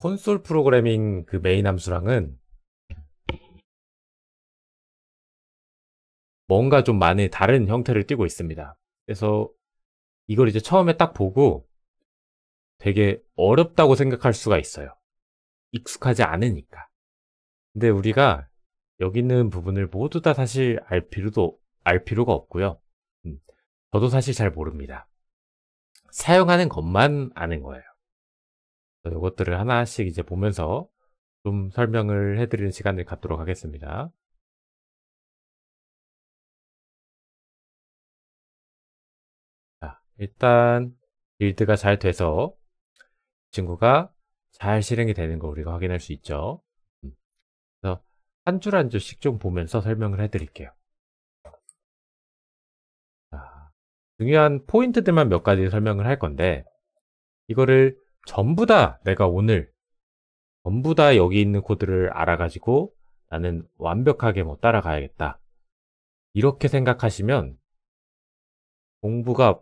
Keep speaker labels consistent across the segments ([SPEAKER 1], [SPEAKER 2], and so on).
[SPEAKER 1] 콘솔 프로그래밍 그 메인 함수랑은 뭔가 좀 많이 다른 형태를 띠고 있습니다. 그래서 이걸 이제 처음에 딱 보고 되게 어렵다고 생각할 수가 있어요. 익숙하지 않으니까. 근데 우리가 여기 있는 부분을 모두 다 사실 알 필요가 없고요. 음, 저도 사실 잘 모릅니다. 사용하는 것만 아는 거예요. 이것들을 하나씩 이제 보면서 좀 설명을 해드리는 시간을 갖도록 하겠습니다. 자, 일단 빌드가 잘 돼서 친구가 잘 실행이 되는 거 우리가 확인할 수 있죠. 그래서 한 줄 한 줄씩 좀 보면서 설명을 해드릴게요. 자, 중요한 포인트들만 몇 가지 설명을 할 건데 이거를 전부 다 내가 오늘 전부 다 여기 있는 코드를 알아가지고 나는 완벽하게 뭐 따라가야겠다. 이렇게 생각하시면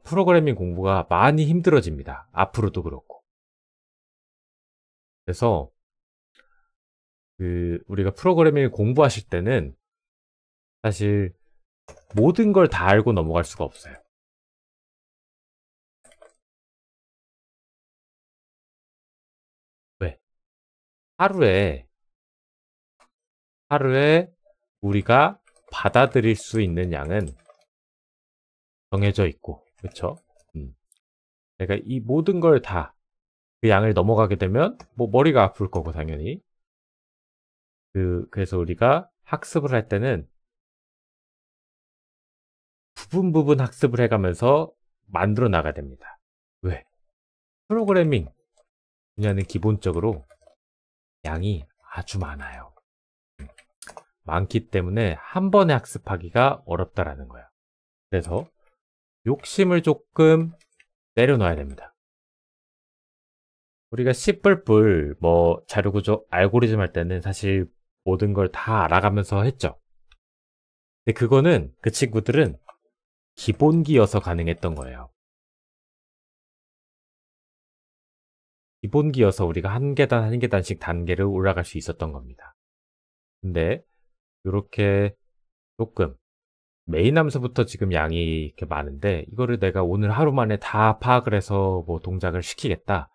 [SPEAKER 1] 프로그래밍 공부가 많이 힘들어집니다. 앞으로도 그렇고. 그래서 우리가 프로그래밍을 공부하실 때는 사실 모든 걸 다 알고 넘어갈 수가 없어요. 왜? 하루에 우리가 받아들일 수 있는 양은 정해져 있고, 그렇죠? 내가 이 모든 걸 다 그 양을 넘어가게 되면 뭐 머리가 아플 거고 당연히. 그래서 우리가 학습을 할 때는 부분 학습을 해가면서 만들어 나가야 됩니다. 왜? 프로그래밍 분야는 기본적으로 양이 아주 많아요. 많기 때문에 한 번에 학습하기가 어렵다라는 거예요. 그래서 욕심을 조금 내려놔야 됩니다. 우리가 씨뿔뿔 뭐 자료구조 알고리즘 할 때는 사실 모든 걸 다 알아가면서 했죠. 근데 그거는 그 친구들은 기본기여서 가능했던 거예요. 기본기여서 우리가 한 계단 한 계단씩 단계를 올라갈 수 있었던 겁니다. 근데 이렇게 조금 메인 함수부터 지금 양이 이렇게 많은데 이거를 내가 오늘 하루 만에 다 파악을 해서 뭐 동작을 시키겠다.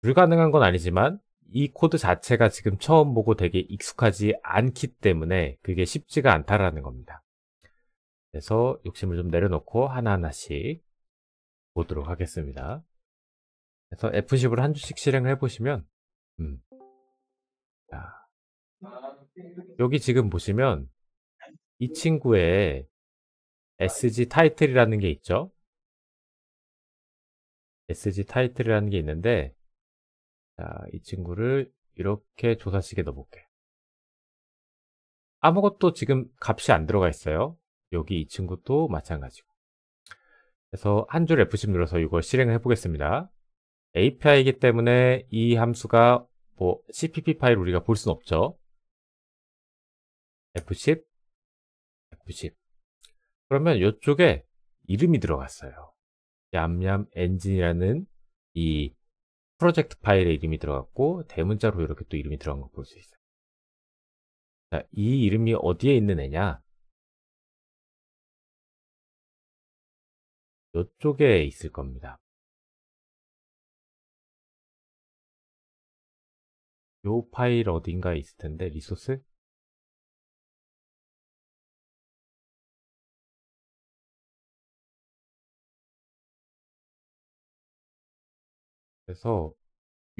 [SPEAKER 1] 불가능한 건 아니지만 이 코드 자체가 지금 처음 보고 되게 익숙하지 않기 때문에 그게 쉽지가 않다라는 겁니다. 그래서 욕심을 좀 내려놓고 하나하나씩 보도록 하겠습니다. 그래서 F10으로 한 줄씩 실행을 해보시면 자, 여기 지금 보시면 이 친구의 SG 타이틀이라는 게 있죠. SG 타이틀이라는 게 있는데 자, 이 친구를 이렇게 조사식에 넣어볼게요. 아무것도 지금 값이 안 들어가 있어요. 여기 이 친구도 마찬가지고. 그래서 한 줄 F10 눌러서 이걸 실행을 해보겠습니다. API이기 때문에 이 함수가 뭐 CPP 파일 우리가 볼 수는 없죠. F10, F10. 그러면 이쪽에 이름이 들어갔어요. 얌얌 엔진이라는 이 프로젝트 파일에 이름이 들어갔고 대문자로 이렇게 또 이름이 들어간 거 볼 수 있어요. 자, 이 이름이 어디에 있는 애냐? 이쪽에 있을 겁니다. 요 파일 어딘가에 있을 텐데 리소스? 그래서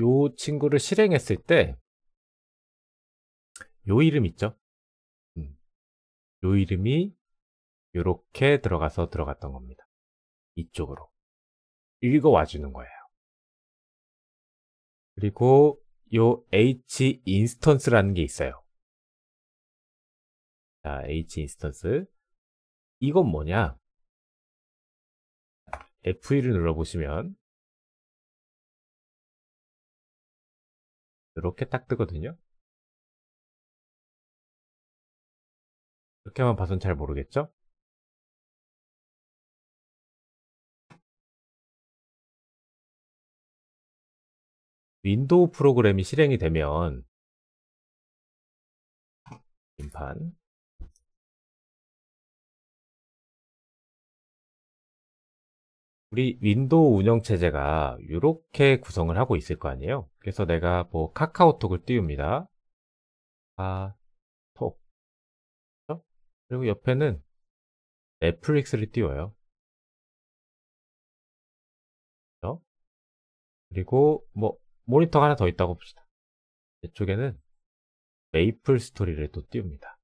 [SPEAKER 1] 요 친구를 실행했을 때 요 이름 있죠? 요 이름이 요렇게 들어갔던 겁니다. 이쪽으로 읽어와 주는 거예요. 그리고 요 H 인스턴스라는 게 있어요. 자, H 인스턴스. 이건 뭐냐? F1을 눌러보시면 이렇게 딱 뜨거든요. 이렇게만 봐선 잘 모르겠죠? 윈도우 프로그램이 실행이 되면 빈판 우리 윈도우 운영체제가 이렇게 구성을 하고 있을 거 아니에요. 그래서 내가 뭐 카카오톡을 띄웁니다. 톡. 그리고 옆에는 넷플릭스를 띄워요. 그리고 뭐 모니터가 하나 더 있다고 봅시다. 이쪽에는 메이플 스토리를 또 띄웁니다.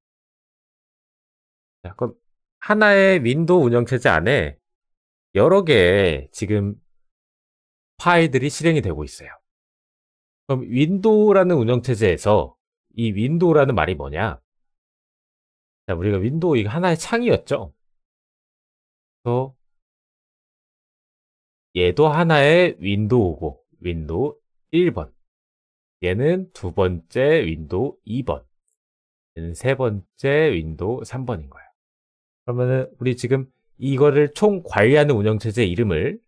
[SPEAKER 1] 자, 그럼 하나의 윈도우 운영체제 안에 여러 개의 지금 파일들이 실행이 되고 있어요. 그럼 윈도우라는 운영체제에서 이 윈도우라는 말이 뭐냐? 자, 우리가 윈도우 이거 하나의 창이었죠? 그래서 얘도 하나의 윈도우고 윈도우 1번, 얘는 두 번째 윈도우 2번, 얘는 세 번째 윈도우 3번인 거예요. 그러면은 우리 지금 이거를 총 관리하는 운영체제 이름을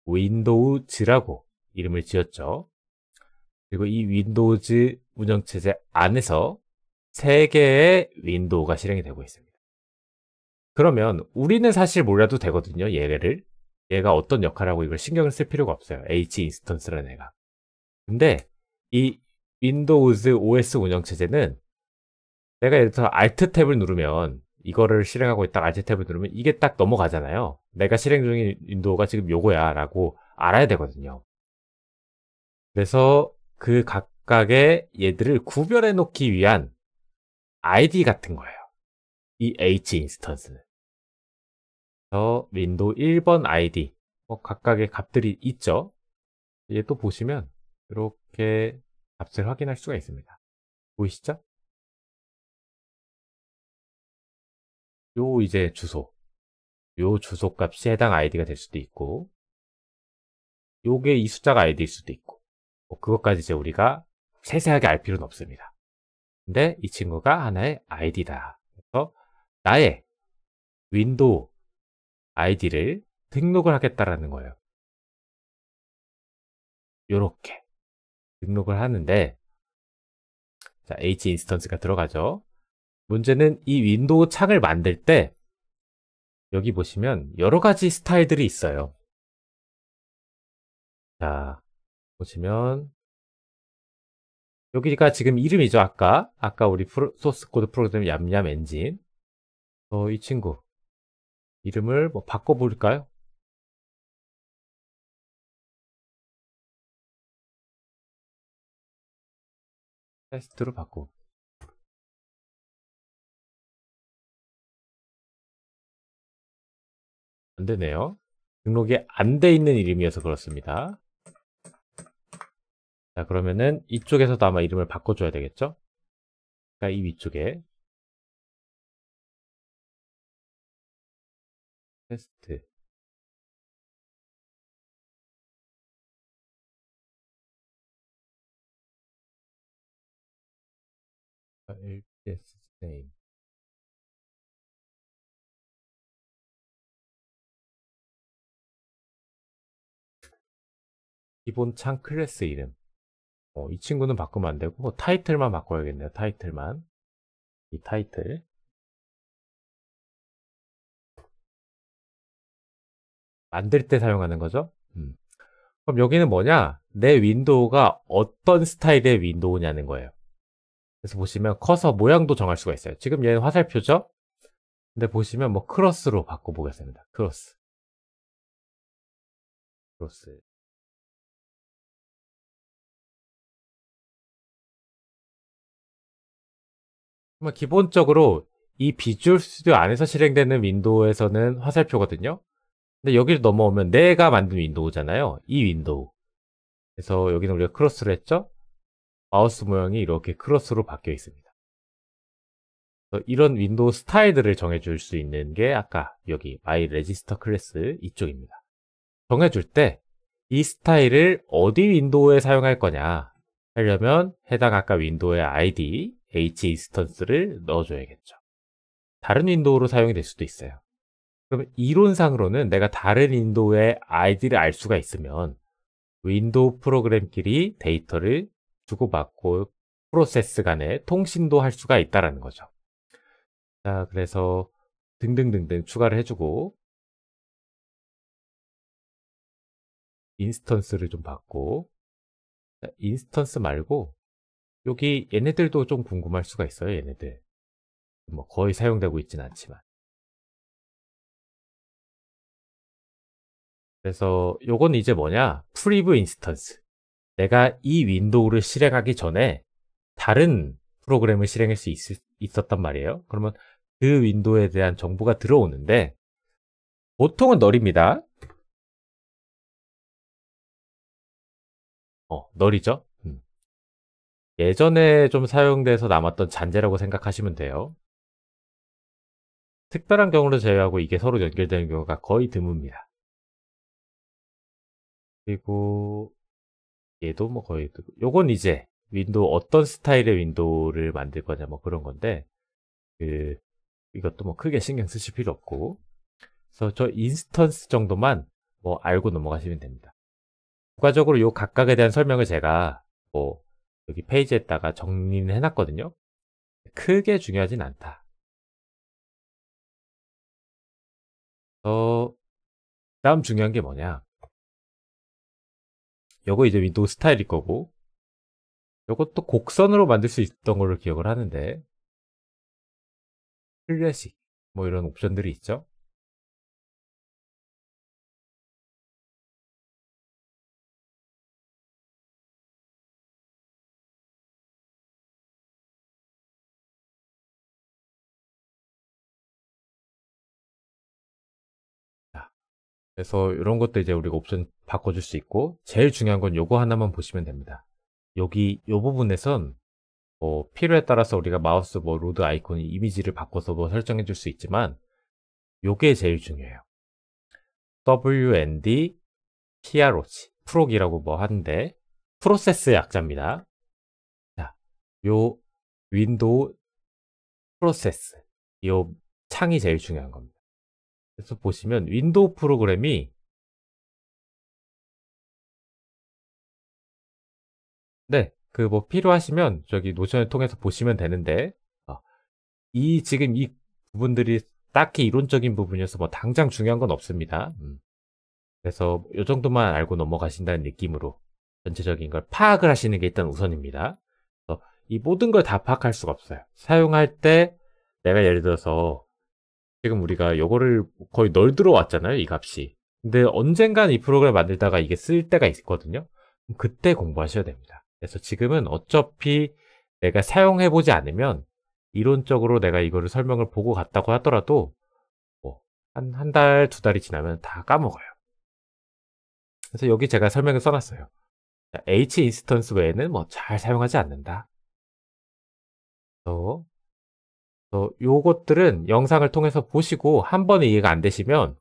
[SPEAKER 1] 윈도우즈라고 이름을 지었죠. 그리고 이 윈도우즈 운영체제 안에서 3개의 윈도우가 실행이 되고 있습니다. 그러면 우리는 사실 몰라도 되거든요. 얘가 어떤 역할을 하고 이걸 신경을 쓸 필요가 없어요. H 인스턴스라는 애가. 근데 이 윈도우즈 OS 운영체제는 내가 예를 들어서 Alt 탭을 누르면 이거를 실행하고 있다가 Alt 탭을 누르면 이게 딱 넘어가잖아요. 내가 실행 중인 윈도우가 지금 요거야 라고 알아야 되거든요. 그래서 그 각각의 얘들을 구별해 놓기 위한 ID 같은 거예요. 이 H 인스턴스는. 그래서 윈도우 1번 ID 각각의 값들이 있죠. 얘 또 보시면 이렇게 값을 확인할 수가 있습니다. 보이시죠? 요 이제 요 주소 값이 해당 아이디가 될 수도 있고, 요게 이 숫자가 아이디일 수도 있고, 그것까지 이제 우리가 세세하게 알 필요는 없습니다. 근데 이 친구가 하나의 아이디다. 그래서 나의 윈도우 아이디를 등록을 하겠다라는 거예요. 요렇게 등록을 하는데, 자, H 인스턴스가 들어가죠. 문제는 이 윈도우 창을 만들 때 여기 보시면 여러 가지 스타일들이 있어요. 자, 보시면 여기가 지금 이름이죠. 아까 우리 소스 코드 프로그램 얌얌 엔진. 이 친구 이름을 뭐 바꿔볼까요? 테스트로 바꾸고. 안 되네요. 등록이 안 돼 있는 이름이어서 그렇습니다. 자, 그러면은 이쪽에서도 아마 이름을 바꿔줘야 되겠죠? 그러니까 이 위쪽에 테스트 LTS name 기본 창 클래스 이름. 이 친구는 바꾸면 안 되고 타이틀만 바꿔야겠네요. 타이틀만. 이 타이틀. 만들 때 사용하는 거죠. 그럼 여기는 뭐냐? 내 윈도우가 어떤 스타일의 윈도우냐는 거예요. 그래서 보시면 커서 모양도 정할 수가 있어요. 지금 얘는 화살표죠? 근데 보시면 뭐 크로스로 바꿔보겠습니다. 크로스. 그러면 기본적으로 이 비주얼 스튜디오 안에서 실행되는 윈도우에서는 화살표거든요. 근데 여기를 넘어오면 내가 만든 윈도우잖아요. 이 윈도우. 그래서 여기는 우리가 크로스로 했죠? 마우스 모양이 이렇게 크로스로 바뀌어 있습니다. 이런 윈도우 스타일들을 정해줄 수 있는 게 아까 여기 My Register 클래스 이쪽입니다. 정해줄 때 이 스타일을 어디 윈도우에 사용할 거냐 하려면 해당 아까 윈도우의 ID, H 인스턴스를 넣어줘야겠죠. 다른 윈도우로 사용이 될 수도 있어요. 그러면 이론상으로는 내가 다른 윈도우의 ID를 알 수가 있으면 윈도우 프로그램끼리 데이터를 주고받고 프로세스 간에 통신도 할 수가 있다라는 거죠. 자, 그래서 등등등등 추가를 해주고 인스턴스를 좀 받고, 자, 인스턴스 말고 여기 얘네들도 좀 궁금할 수가 있어요. 얘네들 뭐 거의 사용되고 있진 않지만. 그래서 요건 이제 뭐냐, 프리뷰 인스턴스. 내가 이 윈도우를 실행하기 전에 다른 프로그램을 실행할 수 있었단 말이에요. 그러면 그 윈도우에 대한 정보가 들어오는데 보통은 널입니다. 널이죠. 예전에 좀 사용돼서 남았던 잔재라고 생각하시면 돼요. 특별한 경우를 제외하고 이게 서로 연결되는 경우가 거의 드뭅니다. 그리고 얘도 뭐 거의 요건 이제 윈도우 어떤 스타일의 윈도우를 만들 거냐 뭐 그런 건데, 이것도 뭐 크게 신경 쓰실 필요 없고, 그래서 저 인스턴스 정도만 뭐 알고 넘어가시면 됩니다. 부가적으로 요 각각에 대한 설명을 제가 뭐 여기 페이지에다가 정리는 해놨거든요. 크게 중요하진 않다. 다음 중요한 게 뭐냐, 요거 이제 윈도우 스타일일 거고, 요것도 곡선으로 만들 수 있던 걸로 기억을 하는데 클래식 뭐 이런 옵션들이 있죠. 자, 그래서 이런 것도 이제 우리가 옵션 바꿔줄 수 있고, 제일 중요한 건 요거 하나만 보시면 됩니다. 여기 요 부분에선 뭐 필요에 따라서 우리가 마우스 뭐 로드 아이콘 이미지를 바꿔서 뭐 설정해 줄 수 있지만 요게 제일 중요해요. WND PROC 프록이라고 뭐 하는데 프로세스의 약자입니다. 자, 요 윈도우 프로세스, 요 창이 제일 중요한 겁니다. 그래서 보시면 윈도우 프로그램이, 네, 그 뭐 필요하시면 저기 노션을 통해서 보시면 되는데, 지금 이 부분들이 딱히 이론적인 부분이어서 뭐 당장 중요한 건 없습니다. 그래서 이 정도만 알고 넘어가신다는 느낌으로 전체적인 걸 파악을 하시는 게 일단 우선입니다. 그래서 이 모든 걸 다 파악할 수가 없어요. 사용할 때 내가 예를 들어서 지금 우리가 요거를 거의 널 들어왔잖아요, 이 값이. 근데 언젠간 이 프로그램 만들다가 이게 쓸 때가 있거든요. 그때 공부하셔야 됩니다. 그래서 지금은 어차피 내가 사용해보지 않으면 이론적으로 내가 이거를 설명을 보고 갔다고 하더라도 뭐 한 달, 두 달이 지나면 다 까먹어요. 그래서 여기 제가 설명을 써놨어요. H 인스턴스 외에는 뭐 잘 사용하지 않는다. 요것들은 영상을 통해서 보시고 한 번에 이해가 안 되시면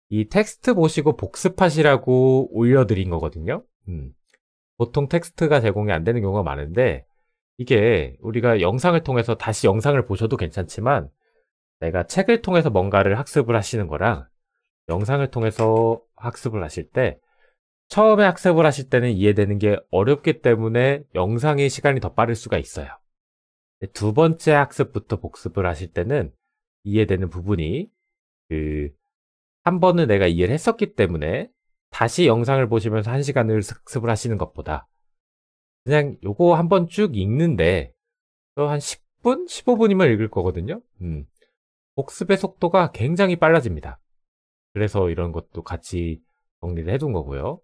[SPEAKER 1] 이 텍스트 보시고 복습하시라고 올려드린 거거든요. 보통 텍스트가 제공이 안 되는 경우가 많은데, 이게 우리가 영상을 통해서 다시 영상을 보셔도 괜찮지만 내가 책을 통해서 뭔가를 학습을 하시는 거랑 영상을 통해서 학습을 하실 때, 처음에 학습을 하실 때는 이해되는 게 어렵기 때문에 영상의 시간이 더 빠를 수가 있어요. 두 번째 학습부터 복습을 하실 때는 이해되는 부분이, 한 번은 내가 이해를 했었기 때문에 다시 영상을 보시면서 1시간을 학습을 하시는 것보다 그냥 요거 한번 쭉 읽는데 한 10분? 15분이면 읽을 거거든요. 복습의 속도가 굉장히 빨라집니다. 그래서 이런 것도 같이 정리를 해둔 거고요.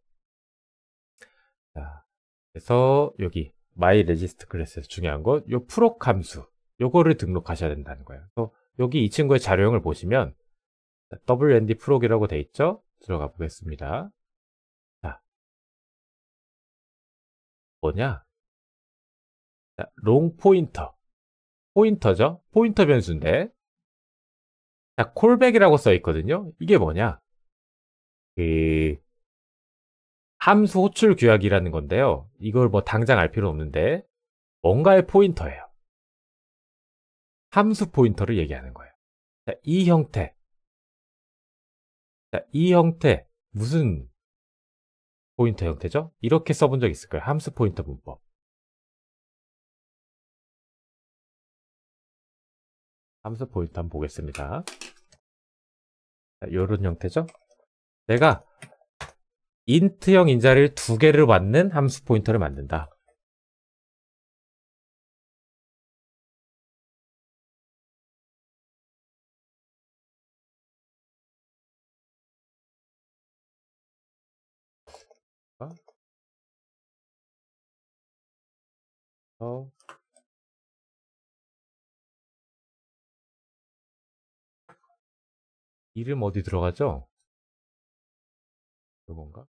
[SPEAKER 1] 자, 그래서 여기 My Regist 클래스에서 중요한 건 요 프록 함수, 요거를 등록하셔야 된다는 거예요. 그래서 여기 이 친구의 자료형을 보시면 WND 프록이라고 돼 있죠? 들어가 보겠습니다. 자, 뭐냐? 자, 롱 포인터. 포인터죠? 포인터 변수인데. 자, 콜백이라고 써 있거든요. 이게 뭐냐? 함수 호출 규약이라는 건데요. 이걸 뭐 당장 알 필요 없는데 뭔가의 포인터예요. 함수 포인터를 얘기하는 거예요. 자, 이 형태. 자, 이 형태 무슨 포인터 형태죠? 이렇게 써본 적 있을 거예요. 함수 포인터 문법. 함수 포인터 한번 보겠습니다. 이런 형태죠? 내가 인트형 인자를 2개를 받는 함수 포인터를 만든다. 어, 이름 어디 들어가죠? 이건가?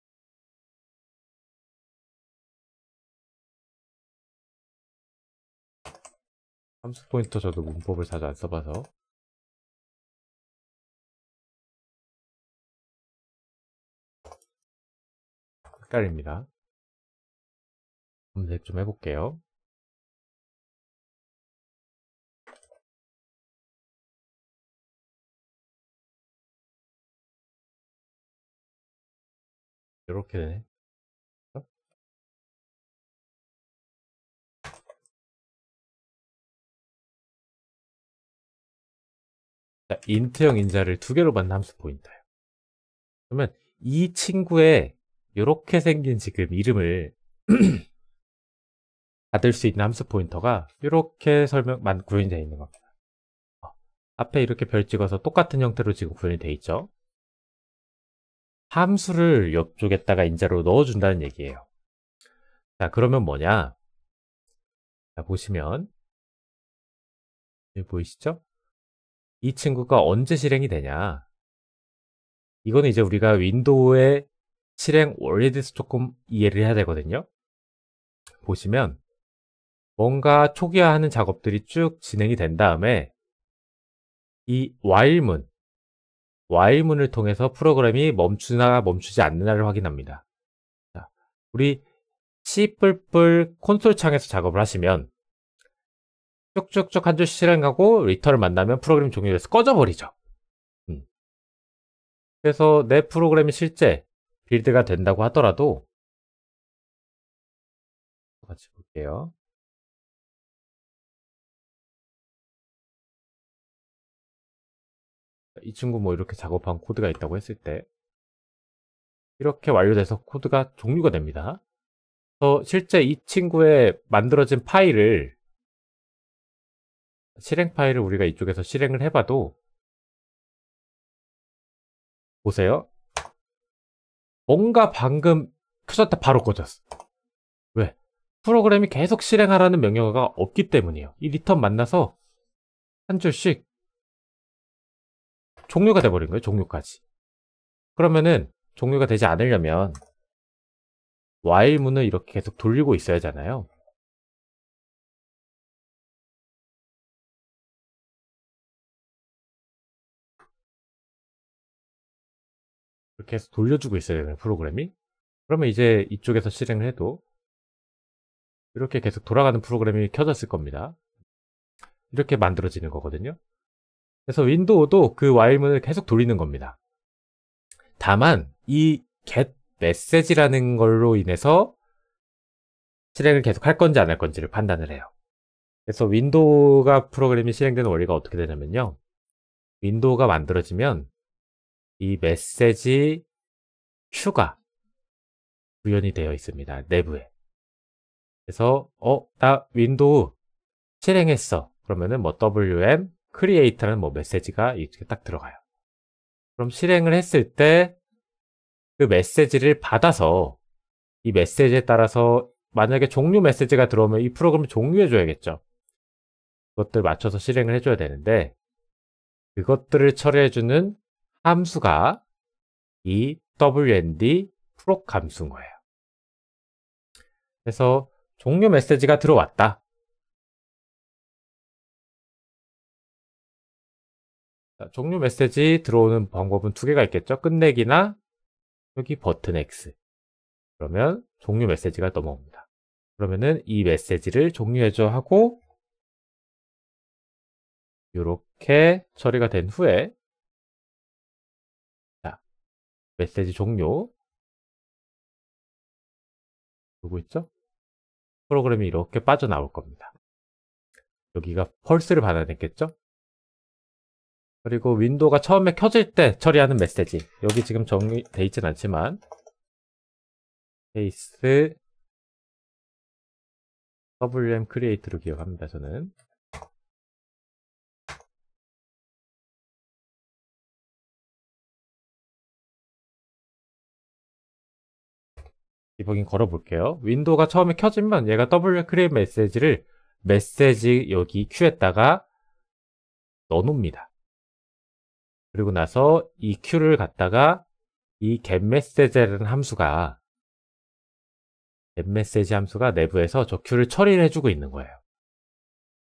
[SPEAKER 1] 함수 포인터 저도 문법을 자주 안 써봐서 헷갈립니다. 검색 좀 해볼게요. 이렇게 되네. 자, 인트형 인자를 2개로 받는 함수 포인터예요. 그러면 이 친구의 이렇게 생긴 지금 이름을 받을 수 있는 함수 포인터가 이렇게 구현이 되어 있는 겁니다. 앞에 이렇게 별 찍어서 똑같은 형태로 지금 구현이 되어 있죠. 함수를 옆쪽에다가 인자로 넣어준다는 얘기예요. 자, 그러면 뭐냐? 자, 보시면 여기 보이시죠? 이 친구가 언제 실행이 되냐? 이거는 이제 우리가 윈도우의 실행 원리에 대해서 조금 이해를 해야 되거든요. 보시면 뭔가 초기화하는 작업들이 쭉 진행이 된 다음에 이 while문을 통해서 프로그램이 멈추나 멈추지 않느냐를 확인합니다. 자, 우리 C++ 콘솔 창에서 작업을 하시면 쭉쭉쭉 한 줄 실행하고 리턴을 만나면 프로그램 종료돼서 꺼져버리죠. 그래서 내 프로그램이 실제 빌드가 된다고 하더라도 같이 볼게요. 이 친구 뭐 이렇게 작업한 코드가 있다고 했을 때 이렇게 완료돼서 코드가 종료가 됩니다. 그래서 실제 이 친구의 만들어진 실행 파일을 우리가 이쪽에서 실행을 해봐도 보세요. 뭔가 방금 켜졌다 바로 꺼졌어. 왜? 프로그램이 계속 실행하라는 명령어가 없기 때문이에요. 이 리턴 만나서 한 줄씩 종료가 돼버린 거예요. 종료까지. 그러면은 종료가 되지 않으려면 while문을 이렇게 계속 돌리고 있어야 하잖아요. 이렇게 해서 돌려주고 있어야 되는 프로그램이. 그러면 이제 이쪽에서 실행을 해도 이렇게 계속 돌아가는 프로그램이 켜졌을 겁니다. 이렇게 만들어지는 거거든요. 그래서 윈도우도 그 while문을 계속 돌리는 겁니다. 다만 이 get message라는 걸로 인해서 실행을 계속 할 건지 안 할 건지를 판단을 해요. 그래서 윈도우가 프로그램이 실행되는 원리가 어떻게 되냐면요. 윈도우가 만들어지면 이 메시지 큐가 구현이 되어 있습니다. 내부에. 그래서 나 윈도우 실행했어. 그러면은 뭐 wm create라는 뭐 메시지가 이렇게 딱 들어가요. 그럼 실행을 했을 때 그 메시지를 받아서 이 메시지에 따라서 만약에 종료 메시지가 들어오면 이 프로그램을 종료해 줘야겠죠. 그것들 맞춰서 실행을 해줘야 되는데 그것들을 처리해주는 함수가 이 wnd proc 함수인 거예요. 그래서 종료 메시지가 들어왔다. 자, 종료 메시지 들어오는 방법은 2개가 있겠죠. 끝내기나 여기 버튼 X. 그러면 종료 메시지가 넘어옵니다. 그러면은 이 메시지를 종료해줘 하고 이렇게 처리가 된 후에 자, 메시지 종료. 보고 있죠? 프로그램이 이렇게 빠져나올 겁니다. 여기가 펄스를 받아냈겠죠? 그리고 윈도우가 처음에 켜질 때 처리하는 메시지. 여기 지금 정리되어 있진 않지만 케이스 WM 크리에이트로 기억합니다. 저는. 디버깅 걸어볼게요. 윈도우가 처음에 켜지면 얘가 WM 크리에이트 메시지를 메시지 여기 큐에다가 넣어놓습니다. 그리고 나서 이 큐를 갖다가 이 getMessage라는 함수가 getMessage 함수가 내부에서 저 큐를 처리를 해주고 있는 거예요.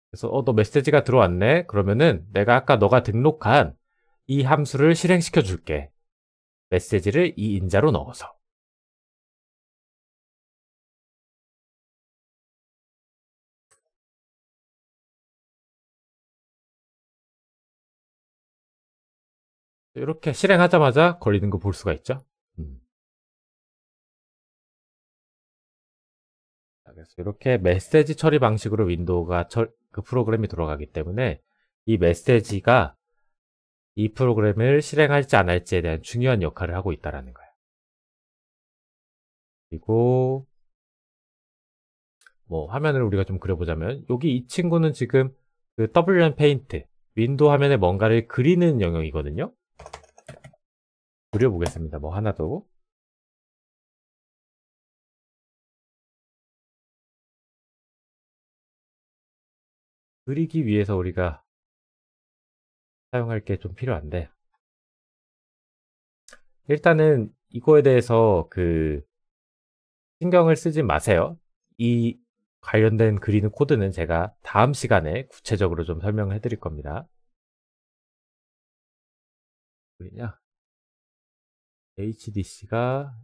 [SPEAKER 1] 그래서 너 메시지가 들어왔네? 그러면은 내가 아까 너가 등록한 이 함수를 실행시켜 줄게. 메시지를 이 인자로 넣어서. 이렇게 실행하자마자 걸리는 거 볼 수가 있죠. 그래서 이렇게 메시지 처리 방식으로 윈도우가 그 프로그램이 돌아가기 때문에 이 메시지가 이 프로그램을 실행할지 안 할지에 대한 중요한 역할을 하고 있다는 거예요. 그리고 뭐 화면을 우리가 좀 그려보자면 여기 이 친구는 지금 그 WM 페인트 윈도우 화면에 뭔가를 그리는 영역이거든요. 그려보겠습니다. 뭐 하나 더. 그리기 위해서 우리가 사용할 게 좀 필요한데 일단은 이거에 대해서 신경을 쓰지 마세요. 이 관련된 그리는 코드는 제가 다음 시간에 구체적으로 좀 설명을 해드릴 겁니다. 뭐냐? HDC가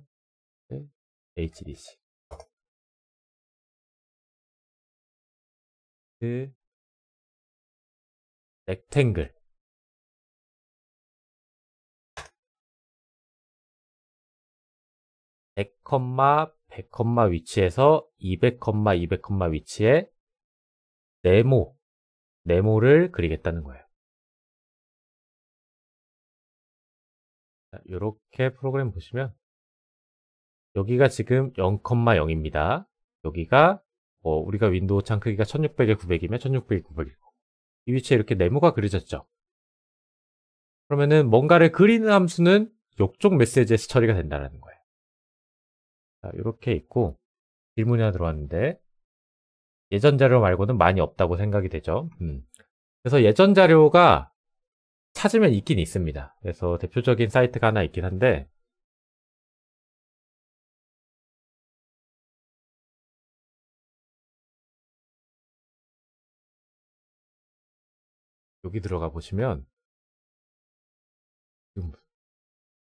[SPEAKER 1] HDC 렉탱글 100, 100, 위치에서 200, 200, 위치에 네모를 그리겠다는 거예요. 이렇게 프로그램 보시면 여기가 지금 0,0입니다. 여기가 우리가 윈도우 창 크기가 1600에 900이면 1600에 900이고 이 위치에 이렇게 네모가 그려졌죠. 그러면은 뭔가를 그리는 함수는 이쪽 메시지에서 처리가 된다는 거예요. 자, 이렇게 있고 질문이 하나 들어왔는데 예전 자료 말고는 많이 없다고 생각이 되죠. 그래서 예전 자료가 찾으면 있긴 있습니다. 그래서 대표적인 사이트가 하나 있긴 한데 여기 들어가 보시면 지금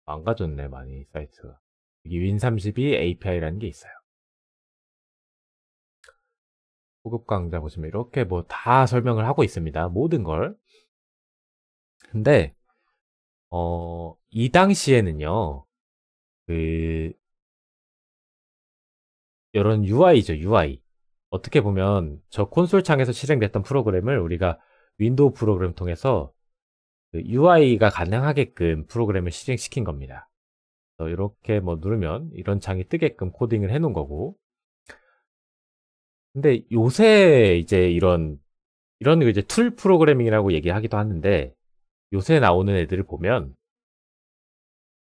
[SPEAKER 1] 망가졌네 많이 사이트가. 여기 윈32 API라는 게 있어요. 고급 강좌 보시면 이렇게 뭐 다 설명을 하고 있습니다. 모든 걸. 근데 이 당시에는요. 이런 UI죠, UI. 어떻게 보면 저 콘솔 창에서 실행됐던 프로그램을 우리가 윈도우 프로그램 통해서 UI가 가능하게끔 프로그램을 실행시킨 겁니다. 이렇게 뭐 누르면 이런 창이 뜨게끔 코딩을 해 놓은 거고. 근데 요새 이제 이런 거 이제 툴 프로그래밍이라고 얘기하기도 하는데 요새 나오는 애들을 보면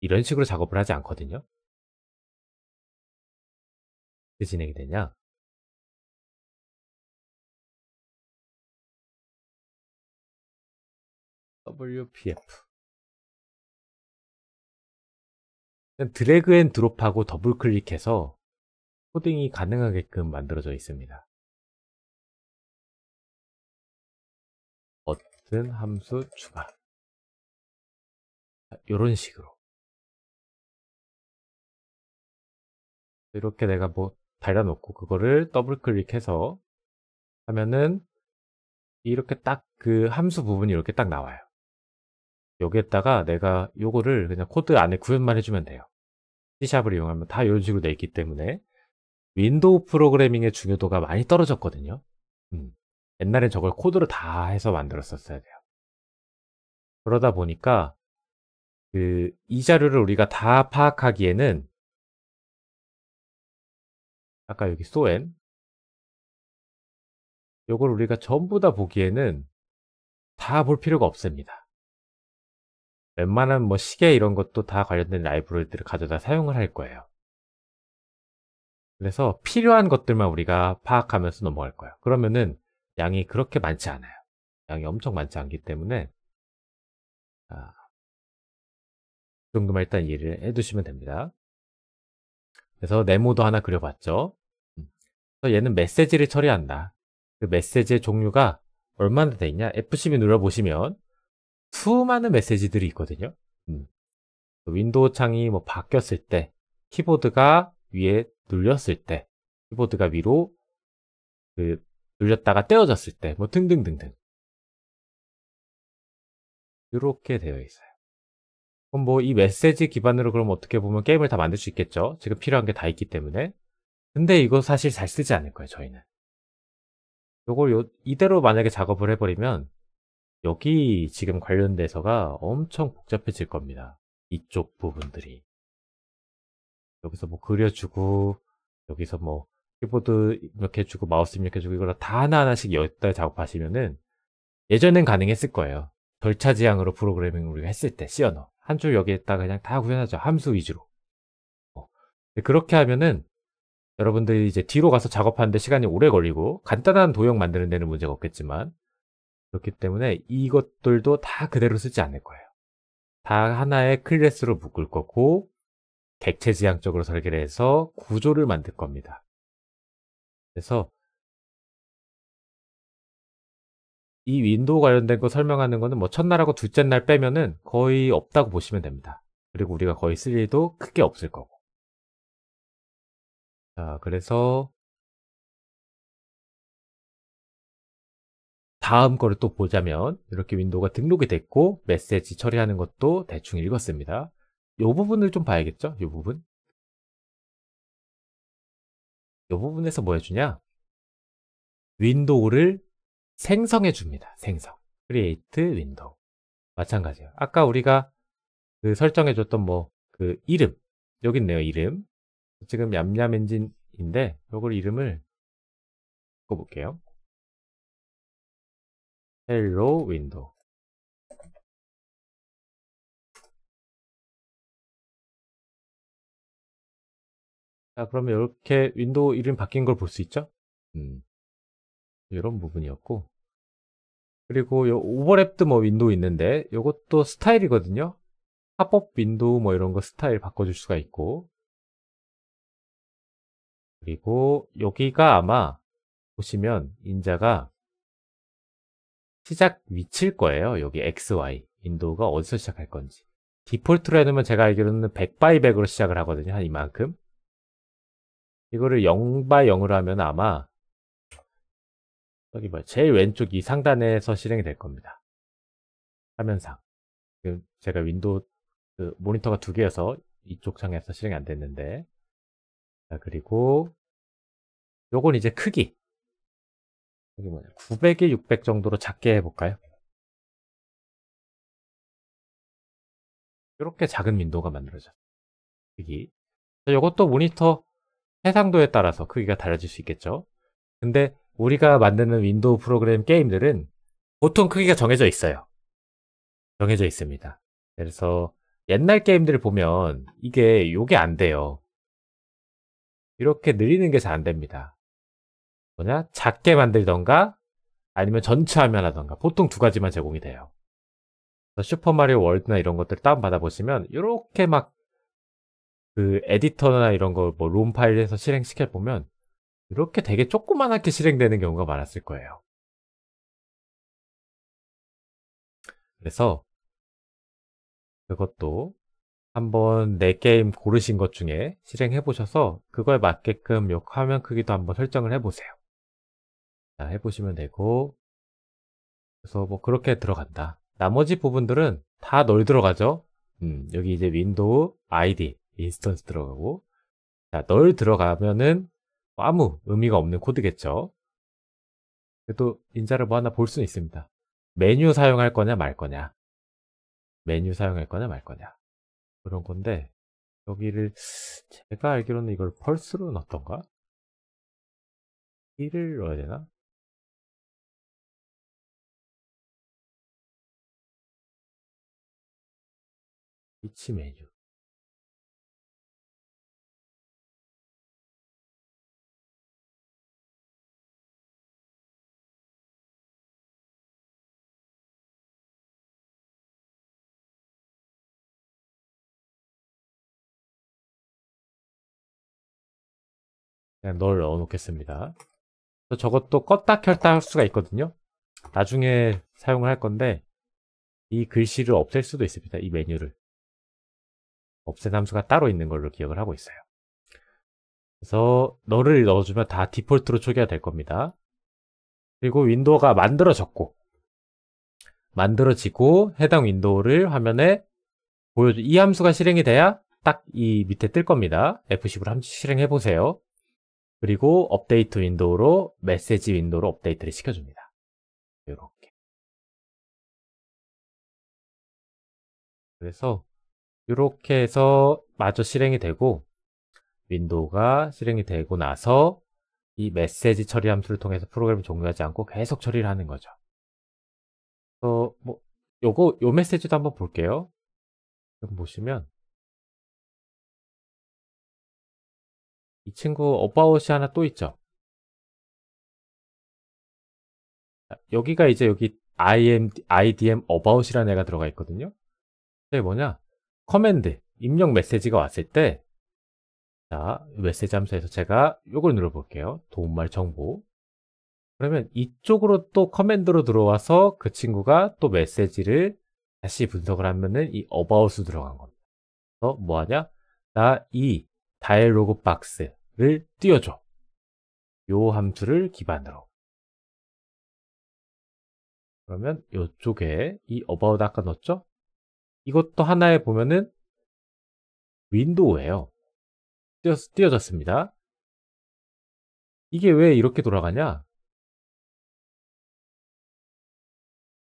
[SPEAKER 1] 이런 식으로 작업을 하지 않거든요. 어떻게 진행이 되냐? WPF 드래그 앤 드롭하고 더블 클릭해서 코딩이 가능하게끔 만들어져 있습니다. 버튼 함수 추가 이런 식으로 이렇게 내가 뭐 달아놓고 그거를 더블 클릭해서 하면은 이렇게 딱 그 함수 부분이 이렇게 딱 나와요. 여기에다가 내가 요거를 그냥 코드 안에 구현만 해주면 돼요. C샵을 이용하면 다 이런 식으로 돼 있기 때문에 윈도우 프로그래밍의 중요도가 많이 떨어졌거든요. 옛날엔 저걸 코드로 다 해서 만들었었어야 돼요. 그러다 보니까 이 자료를 우리가 다 파악하기에는 아까 여기 소엔 요걸 우리가 전부 다 보기에는 다 볼 필요가 없습니다. 웬만한 뭐 시계 이런 것도 다 관련된 라이브러리들을 가져다 사용을 할 거예요. 그래서 필요한 것들만 우리가 파악하면서 넘어갈 거예요. 그러면은 양이 그렇게 많지 않아요. 양이 엄청 많지 않기 때문에 그 정도만 일단 이해를 해두시면 됩니다. 그래서 네모도 하나 그려봤죠. 그래서 얘는 메시지를 처리한다. 그 메시지의 종류가 얼마나 돼 있냐? F12 눌러보시면 수많은 메시지들이 있거든요. 윈도우 창이 뭐 바뀌었을 때, 키보드가 위에 눌렸을 때, 키보드가 위로 눌렸다가 떼어졌을 때, 뭐 등등등등. 이렇게 되어 있어요. 그럼 뭐 이 메시지 기반으로 그럼 어떻게 보면 게임을 다 만들 수 있겠죠. 지금 필요한 게 다 있기 때문에. 근데 이거 사실 잘 쓰지 않을 거예요, 저희는. 요걸 이대로 만약에 작업을 해버리면 여기 지금 관련돼서가 엄청 복잡해질 겁니다. 이쪽 부분들이. 여기서 뭐 그려주고, 여기서 뭐 키보드 입력해주고, 마우스 입력해주고, 이걸 다 하나하나씩 여기다 작업하시면은 예전엔 가능했을 거예요. 절차 지향으로 프로그래밍을 우리가 했을 때, C 언어. 한 줄 여기에다가 그냥 다 구현하죠. 함수 위주로. 그렇게 하면은 여러분들이 이제 뒤로 가서 작업하는데 시간이 오래 걸리고, 간단한 도형 만드는 데는 문제가 없겠지만, 그렇기 때문에 이것들도 다 그대로 쓰지 않을 거예요. 다 하나의 클래스로 묶을 거고 객체 지향적으로 설계를 해서 구조를 만들 겁니다. 그래서 이 윈도우 관련된 거 설명하는 거는 뭐 첫날하고 둘째 날 빼면은 거의 없다고 보시면 됩니다. 그리고 우리가 거의 쓸 일도 크게 없을 거고. 자, 그래서 다음 거를 또 보자면 이렇게 윈도우가 등록이 됐고 메시지 처리하는 것도 대충 읽었습니다. 이 부분을 좀 봐야겠죠? 이 부분. 이 부분에서 뭐 해주냐? 윈도우를 생성해 줍니다. 생성. create window. 마찬가지예요. 아까 우리가 설정해 줬던 뭐 이름. 여기 있네요. 이름. 지금 얌얌 엔진인데 이걸 이름을 바꿔볼게요. hello window. 자, 그러면 이렇게 윈도우 이름 바뀐 걸 볼 수 있죠? 이런 부분이었고. 그리고 요 오버랩도 뭐 윈도우 있는데 요것도 스타일이거든요. 팝업 윈도우 뭐 이런 거 스타일 바꿔줄 수가 있고. 그리고 여기가 아마 보시면 인자가 시작 위치일 거예요. 여기 XY. 윈도우가 어디서 시작할 건지. 디폴트로 해놓으면 제가 알기로는 100x100으로 시작을 하거든요. 한 이만큼. 이거를 0x0으로 하면 아마 여기 뭐야 제일 왼쪽 이 상단에서 실행이 될 겁니다. 화면상. 지금 제가 윈도우 모니터가 두 개여서 이쪽 창에서 실행이 안 됐는데. 자, 그리고 요건 이제 크기. 여기 뭐냐 900에 600 정도로 작게 해볼까요? 이렇게 작은 윈도우가 만들어져요. 크기. 이것도 모니터 해상도에 따라서 크기가 달라질 수 있겠죠. 근데 우리가 만드는 윈도우 프로그램 게임들은 보통 크기가 정해져 있어요. 정해져 있습니다. 그래서 옛날 게임들을 보면 요게 안 돼요. 이렇게 느리는 게 잘 안 됩니다. 뭐냐? 작게 만들던가 아니면 전체 화면 하던가 보통 두 가지만 제공이 돼요. 슈퍼마리오 월드나 이런 것들 다운받아 보시면 이렇게 막 에디터나 이런 거 뭐 롬 파일에서 실행시켜 보면 이렇게 되게 조그만하게 실행되는 경우가 많았을 거예요. 그래서 그것도 한번 내 게임 고르신 것 중에 실행해 보셔서 그거에 맞게끔 요 화면 크기도 한번 설정을 해 보세요. 자, 해보시면 되고. 그래서 뭐 그렇게 들어간다. 나머지 부분들은 다 널 들어가죠. 여기 이제 윈도우 아이디 인스턴스 들어가고. 자, 널 들어가면은 아무 의미가 없는 코드겠죠. 그래도 인자를 뭐 하나 볼 수는 있습니다. 메뉴 사용할 거냐 말 거냐. 메뉴 사용할 거냐 말 거냐. 그런 건데 여기를 제가 알기로는 이걸 펄스로 넣었던가? 1을 넣어야 되나? 위치 메뉴. 그냥 널 넣어 놓겠습니다. 저것도 껐다 켰다 할 수가 있거든요. 나중에 사용을 할 건데 이 글씨를 없앨 수도 있습니다. 이 메뉴를. 없앤 함수가 따로 있는 걸로 기억을 하고 있어요. 그래서 너를 넣어주면 다 디폴트로 초기화 될 겁니다. 그리고 윈도우가 만들어지고 해당 윈도우를 화면에 보여줘. 이 함수가 실행이 돼야 딱 이 밑에 뜰 겁니다. F10으로 함수 실행해 보세요. 그리고 업데이트 윈도우로 메시지 윈도우로 업데이트를 시켜줍니다. 이렇게. 그래서 이렇게 해서 마저 실행이 되고 윈도우가 실행이 되고 나서 이 메시지 처리 함수를 통해서 프로그램을 종료하지 않고 계속 처리를 하는 거죠. 뭐 요 메시지도 한번 볼게요. 여기 보시면 이 친구 about이 하나 또 있죠. 여기가 이제 여기 IDM about이라는 애가 들어가 있거든요. 이게 뭐냐? 커맨드, 입력 메시지가 왔을 때, 자, 메시지 함수에서 제가 요걸 눌러볼게요. 도움말 정보. 그러면 이쪽으로 또 커맨드로 들어와서 그 친구가 또 메시지를 다시 분석을 하면은 이 about으로 들어간 겁니다. 그래서 뭐 하냐? 나 이 다이얼로그 박스를 띄워줘. 요 함수를 기반으로. 그러면 이쪽에 이 about 아까 넣었죠? 이것도 하나에 보면은 윈도우예요. 띄워졌습니다. 이게 왜 이렇게 돌아가냐?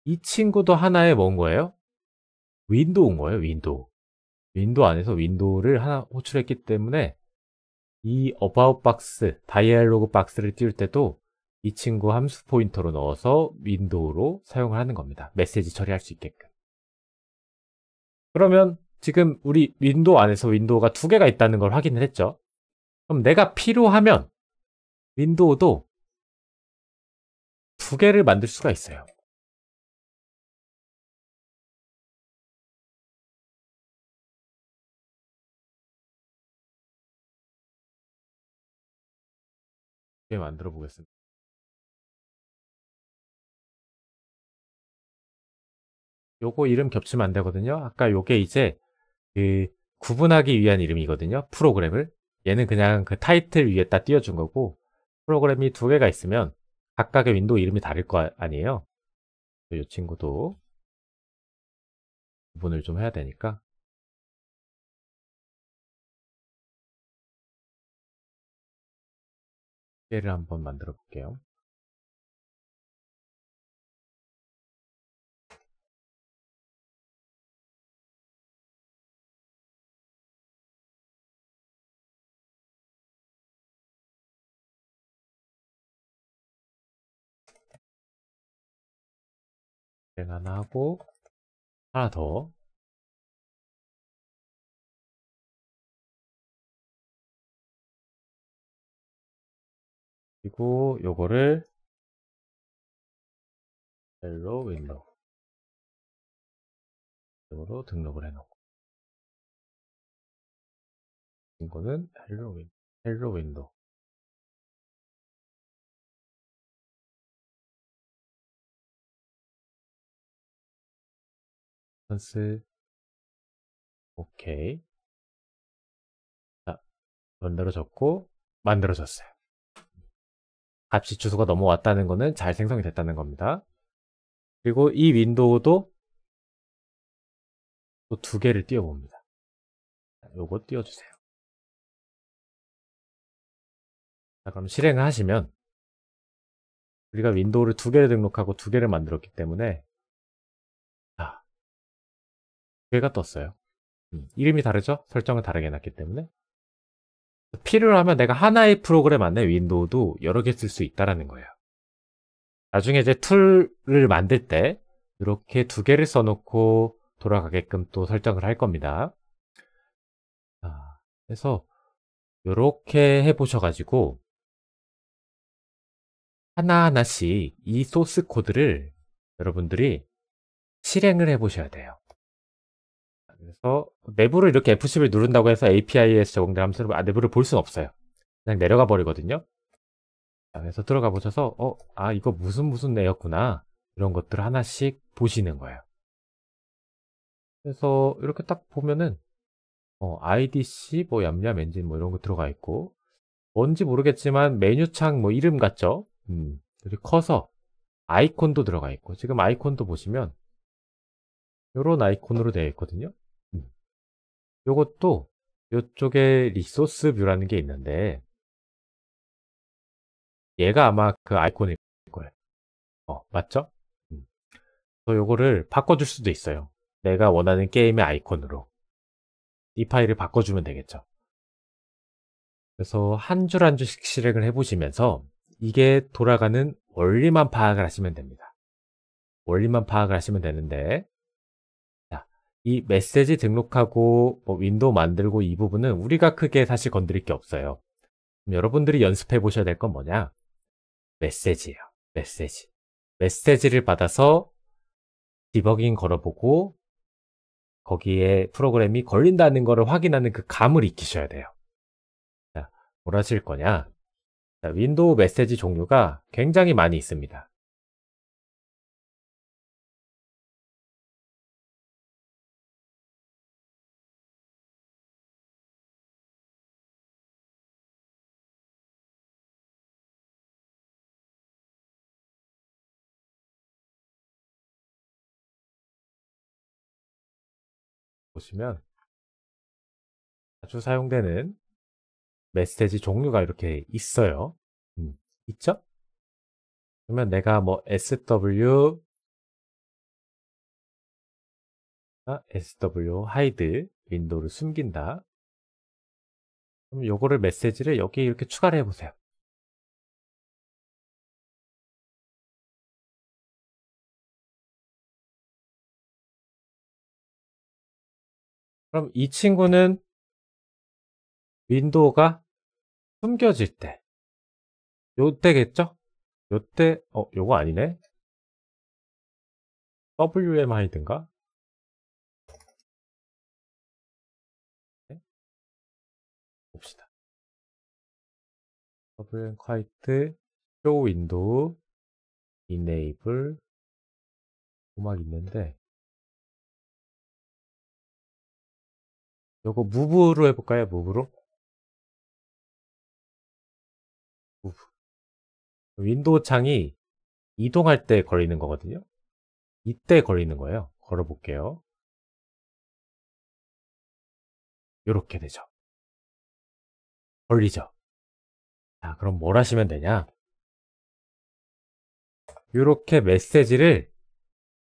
[SPEAKER 1] 이 친구도 하나의 뭔 거예요? 윈도우인 거예요, 윈도우. 윈도우 안에서 윈도우를 하나 호출했기 때문에 이 about 박스, 다이얼로그 박스를 띄울 때도 이 친구 함수 포인터로 넣어서 윈도우로 사용을 하는 겁니다. 메시지 처리할 수 있게끔. 그러면 지금 우리 윈도우 안에서 윈도우가 두 개가 있다는 걸 확인을 했죠. 그럼 내가 필요하면 윈도우도 두 개를 만들 수가 있어요. 두 개 만들어 보겠습니다. 요거 이름 겹치면 안 되거든요. 아까 요게 이제 그 구분하기 위한 이름이거든요. 프로그램을. 얘는 그냥 그 타이틀 위에다 띄워준 거고 프로그램이 두 개가 있으면 각각의 윈도우 이름이 다를 거 아니에요. 이 친구도 구분을 좀 해야 되니까 개를 한번 만들어 볼게요. 하나 하고 하나 더. 그리고 요거를 헬로 윈도우 으로 등록을 해놓고 이거는 헬로 윈도우 선스 오케이. 자, 만들어졌고 만들어졌어요. 값이 주소가 넘어왔다는 거는 잘 생성이 됐다는 겁니다. 그리고 이 윈도우도 또 두 개를 띄워봅니다. 요거 띄워주세요. 자, 그럼 실행을 하시면 우리가 윈도우를 2개를 등록하고 2개를 만들었기 때문에 자, 2개가 떴어요. 이름이 다르죠? 설정을 다르게 해놨기 때문에 필요하면 내가 하나의 프로그램 안에 윈도우도 여러 개 쓸 수 있다는 거예요. 나중에 이제 툴을 만들 때 이렇게 2개를 써놓고 돌아가게끔 또 설정을 할 겁니다. 자, 그래서 이렇게 해보셔가지고 하나하나씩 이 소스 코드를 여러분들이 실행을 해보셔야 돼요. 그래서 내부를 이렇게 F10을 누른다고 해서 API에서 제공된 함수를 내부를 볼 수는 없어요. 그냥 내려가 버리거든요. 자, 그래서 들어가 보셔서 이거 무슨 애였구나 이런 것들을 하나씩 보시는 거예요. 그래서 이렇게 딱 보면은 IDC 뭐 얌얌 엔진 뭐 이런 거 들어가 있고 뭔지 모르겠지만 메뉴창 뭐 이름 같죠? 여기 커서 아이콘도 들어가 있고 지금 아이콘도 보시면 이런 아이콘으로 되어 있거든요. 요것도 이쪽에 리소스 뷰라는 게 있는데 얘가 아마 그 아이콘일 거예요. 맞죠? 그래서 요거를 바꿔줄 수도 있어요. 내가 원하는 게임의 아이콘으로 이 파일을 바꿔주면 되겠죠. 그래서 한 줄 한 줄씩 실행을 해보시면서 이게 돌아가는 원리만 파악을 하시면 됩니다. 원리만 파악을 하시면 되는데 자, 이 메시지 등록하고 뭐 윈도우 만들고 이 부분은 우리가 크게 사실 건드릴 게 없어요. 그럼 여러분들이 연습해 보셔야 될 건 뭐냐? 메시지예요. 메시지. 메시지를 받아서 디버깅 걸어보고 거기에 프로그램이 걸린다는 것을 확인하는 그 감을 익히셔야 돼요. 자, 뭘 하실 거냐? 자, 윈도우 메시지 종류가 굉장히 많이 있습니다. 보시면 자주 사용되는 메시지 종류가 이렇게 있어요. 있죠? 그러면 내가 뭐 SW hide 윈도우를 숨긴다. 그럼 요거를 메시지를 여기 이렇게 추가를 해보세요. 그럼 이 친구는 윈도우가 숨겨질 때 요때겠죠? 요때 요거 아니네. WM hide인가? 네? 봅시다. WM hide show window enable 막 있는데 요거 무브로 해볼까요? 무브로? 무브. 윈도우 창이 이동할 때 걸리는 거거든요. 이때 걸리는 거예요. 걸어볼게요. 요렇게 되죠. 걸리죠. 자, 그럼 뭘 하시면 되냐? 요렇게 메시지를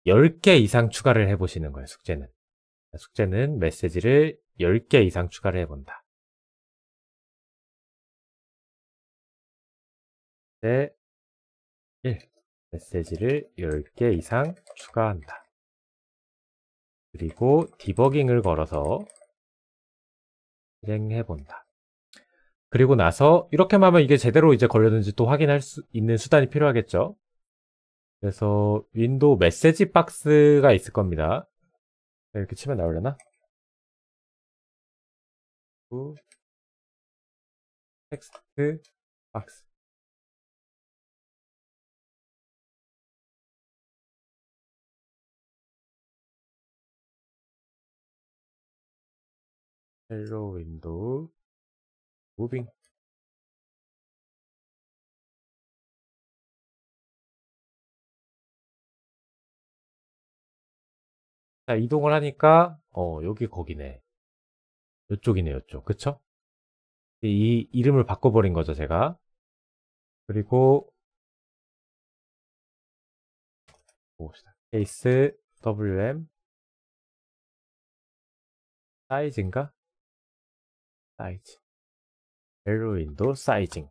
[SPEAKER 1] 10개 이상 추가를 해보시는 거예요, 숙제는. 숙제는 메시지를 10개 이상 추가를 해본다. 네, 1. 메시지를 10개 이상 추가한다. 그리고 디버깅을 걸어서 실행해본다. 그리고 나서 이렇게만 하면 이게 제대로 이제 걸렸는지 또 확인할 수 있는 수단이 필요하겠죠. 그래서 윈도우 메시지 박스가 있을 겁니다. 이렇게 치면 나오려나? 텍스트 박스. 헬로 윈도우 무빙. 자, 이동을 하니까 여기 거기네. 요쪽이네, 요쪽. 그쵸? 이 이름을 바꿔버린 거죠, 제가. 그리고 봅시다. 케이스 WM 사이즈인가? 사이즈. 벨로 윈도우 사이징.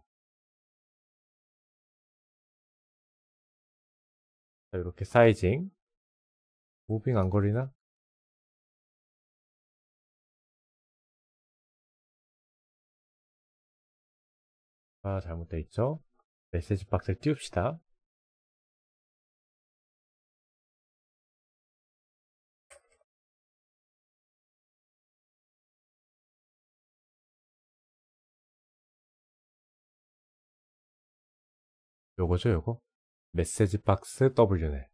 [SPEAKER 1] 자, 이렇게 사이징. 무빙 안 걸리나? 아, 잘못되어 있죠? 메시지 박스를 띄웁시다. 요거죠, 요거. 메시지 박스 WL.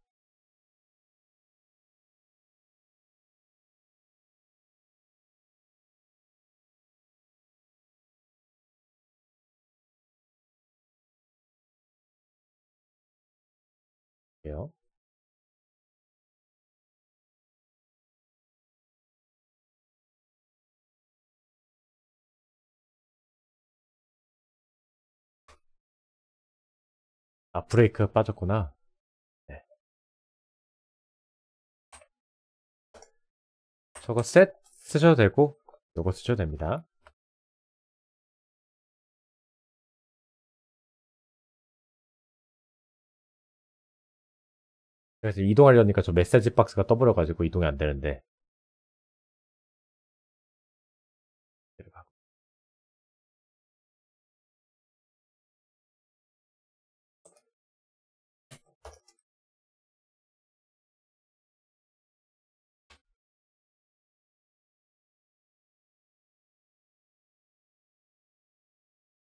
[SPEAKER 1] 이에요. 아, 브레이크 빠졌구나. 네. 저거 셋 쓰셔도 되고, 요거 쓰셔도 됩니다. 그래서 이동하려니까 저 메시지 박스가 떠버려가지고 이동이 안 되는데.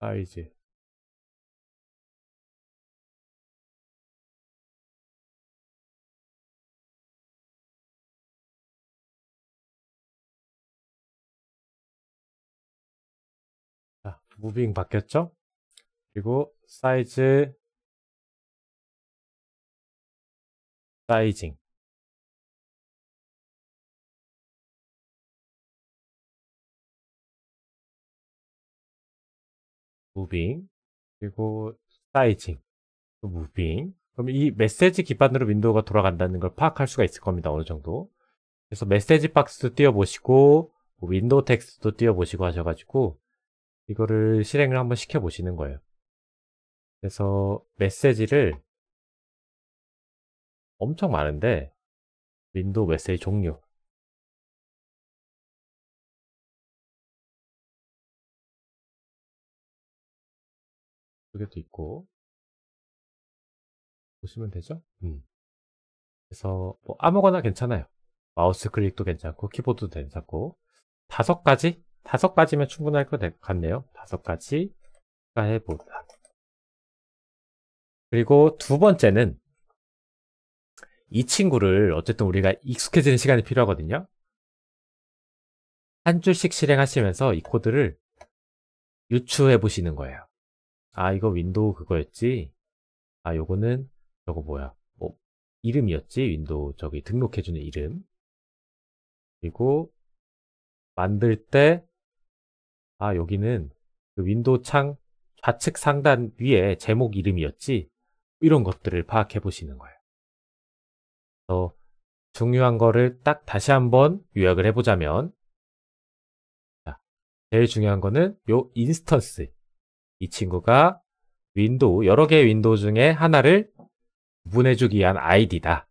[SPEAKER 1] 사이즈. 자, 무빙 바뀌었죠? 그리고 사이즈, 사이징. 무빙. 그리고 사이징. 또 무빙. 그럼 이 메시지 기반으로 윈도우가 돌아간다는 걸 파악할 수가 있을 겁니다. 어느 정도. 그래서 메시지 박스도 띄워보시고, 뭐 윈도우 텍스트도 띄워보시고 하셔가지고, 이거를 실행을 한번 시켜보시는 거예요. 그래서 메시지를 엄청 많은데, 윈도우 메시지 종류. 여기도 있고, 보시면 되죠? 그래서 뭐 아무거나 괜찮아요. 마우스 클릭도 괜찮고, 키보드도 괜찮고, 5가지? 5가지면 충분할 것 같네요. 5가지가 해보다. 그리고 두 번째는 이 친구를 어쨌든 우리가 익숙해지는 시간이 필요하거든요. 한 줄씩 실행하시면서 이 코드를 유추해 보시는 거예요. 아, 이거 윈도우 그거였지. 아, 요거는 저거 뭐야. 뭐 이름이었지. 윈도우 저기 등록해주는 이름. 그리고 만들 때 아, 여기는 그 윈도우 창 좌측 상단 위에 제목 이름이었지. 이런 것들을 파악해 보시는 거예요. 그래서 중요한 거를 딱 다시 한번 요약을 해보자면, 자, 제일 중요한 거는 요 인스턴스. 이 친구가 윈도우, 여러 개의 윈도우 중에 하나를 구분해주기 위한 아이디다.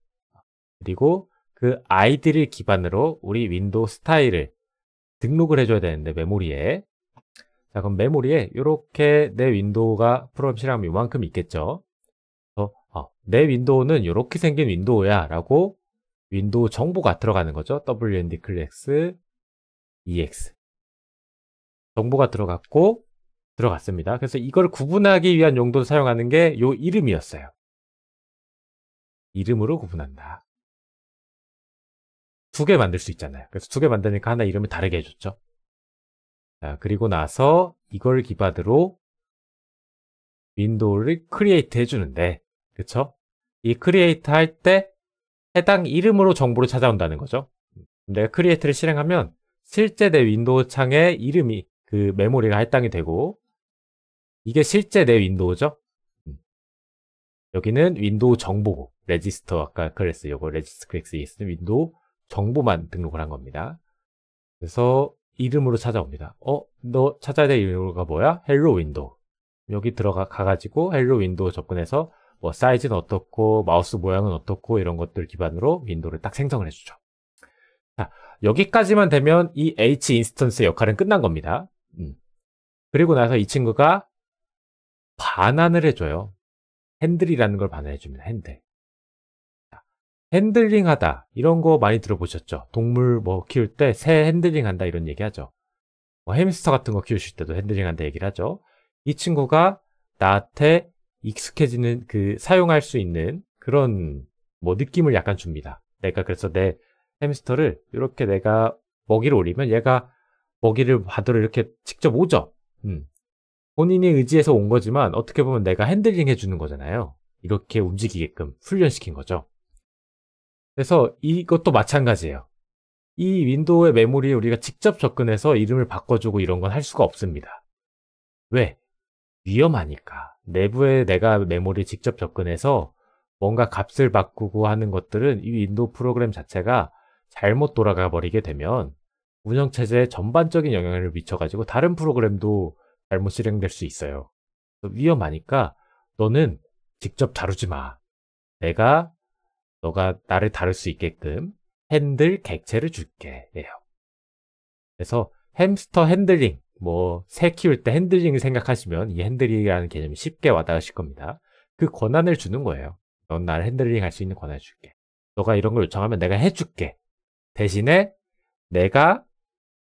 [SPEAKER 1] 그리고 그 아이디를 기반으로 우리 윈도우 스타일을 등록을 해줘야 되는데, 메모리에. 자, 그럼 메모리에 이렇게 내 윈도우가 프로그램 실행하면 요만큼 있겠죠. 그래서 내 윈도우는 이렇게 생긴 윈도우야 라고 윈도우 정보가 들어가는 거죠. WND 클래스 EX 정보가 들어갔습니다. 그래서 이걸 구분하기 위한 용도로 사용하는 게 요 이름이었어요. 이름으로 구분한다. 2개 만들 수 있잖아요. 그래서 2개 만드니까 하나 이름을 다르게 해줬죠. 자, 그리고 나서 이걸 기반으로 윈도우를 크리에이트 해주는데, 그쵸? 이 크리에이트 할 때 해당 이름으로 정보를 찾아온다는 거죠. 내가 크리에이트를 실행하면 실제 내 윈도우 창의 이름이 그 메모리가 할당이 되고, 이게 실제 내 윈도우죠. 여기는 윈도우 정보, 레지스터, 아까 그랬어요. 이거 레지스터 클릭스는 윈도우 정보만 등록을 한 겁니다. 그래서 이름으로 찾아옵니다. 너 찾아야 될 이름가 뭐야? 헬로 윈도우. 여기 가가지고 헬로 윈도우 접근해서 뭐 사이즈는 어떻고 마우스 모양은 어떻고 이런 것들 기반으로 윈도우를 딱 생성을 해주죠. 자, 여기까지만 되면 이 H 인스턴스의 역할은 끝난 겁니다. 그리고 나서 이 친구가 반환을 해줘요. 핸들이라는 걸 반환해줍니다. 핸들. 핸들링 하다 이런 거 많이 들어보셨죠? 동물 뭐 키울 때 새 핸들링 한다 이런 얘기 하죠. 뭐 햄스터 같은 거 키우실 때도 핸들링 한다 얘기를 하죠. 이 친구가 나한테 익숙해지는 사용할 수 있는 그런 뭐 느낌을 약간 줍니다. 내가 그래서 내 햄스터를 이렇게 내가 먹이를 올리면 얘가 먹이를 받으러 이렇게 직접 오죠. 본인이 의지해서 온 거지만 어떻게 보면 내가 핸들링 해주는 거잖아요. 이렇게 움직이게끔 훈련시킨 거죠. 그래서 이것도 마찬가지예요. 이 윈도우의 메모리에 우리가 직접 접근해서 이름을 바꿔주고 이런 건 할 수가 없습니다. 왜? 위험하니까. 내부에 내가 메모리 직접 접근해서 뭔가 값을 바꾸고 하는 것들은 이 윈도우 프로그램 자체가 잘못 돌아가 버리게 되면 운영체제에 전반적인 영향을 미쳐가지고 다른 프로그램도 잘못 실행될 수 있어요. 위험하니까 너는 직접 다루지 마. 너가 나를 다룰 수 있게끔 핸들 객체를 줄게. 예요. 그래서 햄스터 핸들링, 뭐 새 키울 때 핸들링을 생각하시면 이 핸들링이라는 개념이 쉽게 와닿으실 겁니다. 그 권한을 주는 거예요. 넌 나를 핸들링 할 수 있는 권한을 줄게. 너가 이런 걸 요청하면 내가 해줄게. 대신에 내가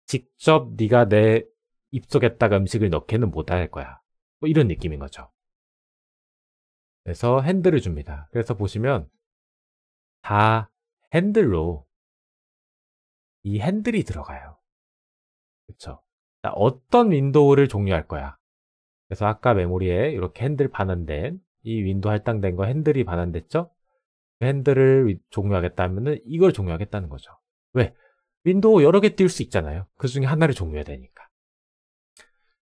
[SPEAKER 1] 직접 네가 내 입속에다가 음식을 넣게는 못할 거야. 뭐 이런 느낌인 거죠. 그래서 핸들을 줍니다. 그래서 보시면 다 핸들로 이 핸들이 들어가요. 그쵸? 자, 어떤 윈도우를 종료할 거야? 그래서 아까 메모리에 이렇게 핸들 반환된 이 윈도우 할당된 거 핸들이 반환됐죠? 그 핸들을 종료하겠다면은 이걸 종료하겠다는 거죠. 왜? 윈도우 여러 개 띄울 수 있잖아요. 그 중에 하나를 종료해야 되니까.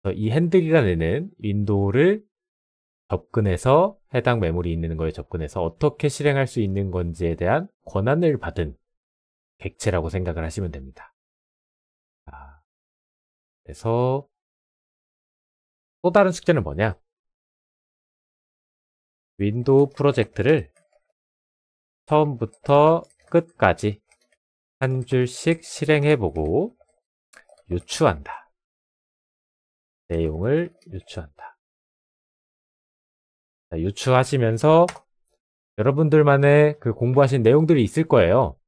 [SPEAKER 1] 그래서 이 핸들이라는 애는 윈도우를 접근해서 해당 메모리 있는 거에 접근해서 어떻게 실행할 수 있는 건지에 대한 권한을 받은 객체라고 생각을 하시면 됩니다. 그래서 또 다른 숙제는 뭐냐? 윈도우 프로젝트를 처음부터 끝까지 한 줄씩 실행해보고 유추한다. 내용을 유추한다. 자, 유추하시면서 여러분들만의 공부하신 내용들이 있을 거예요.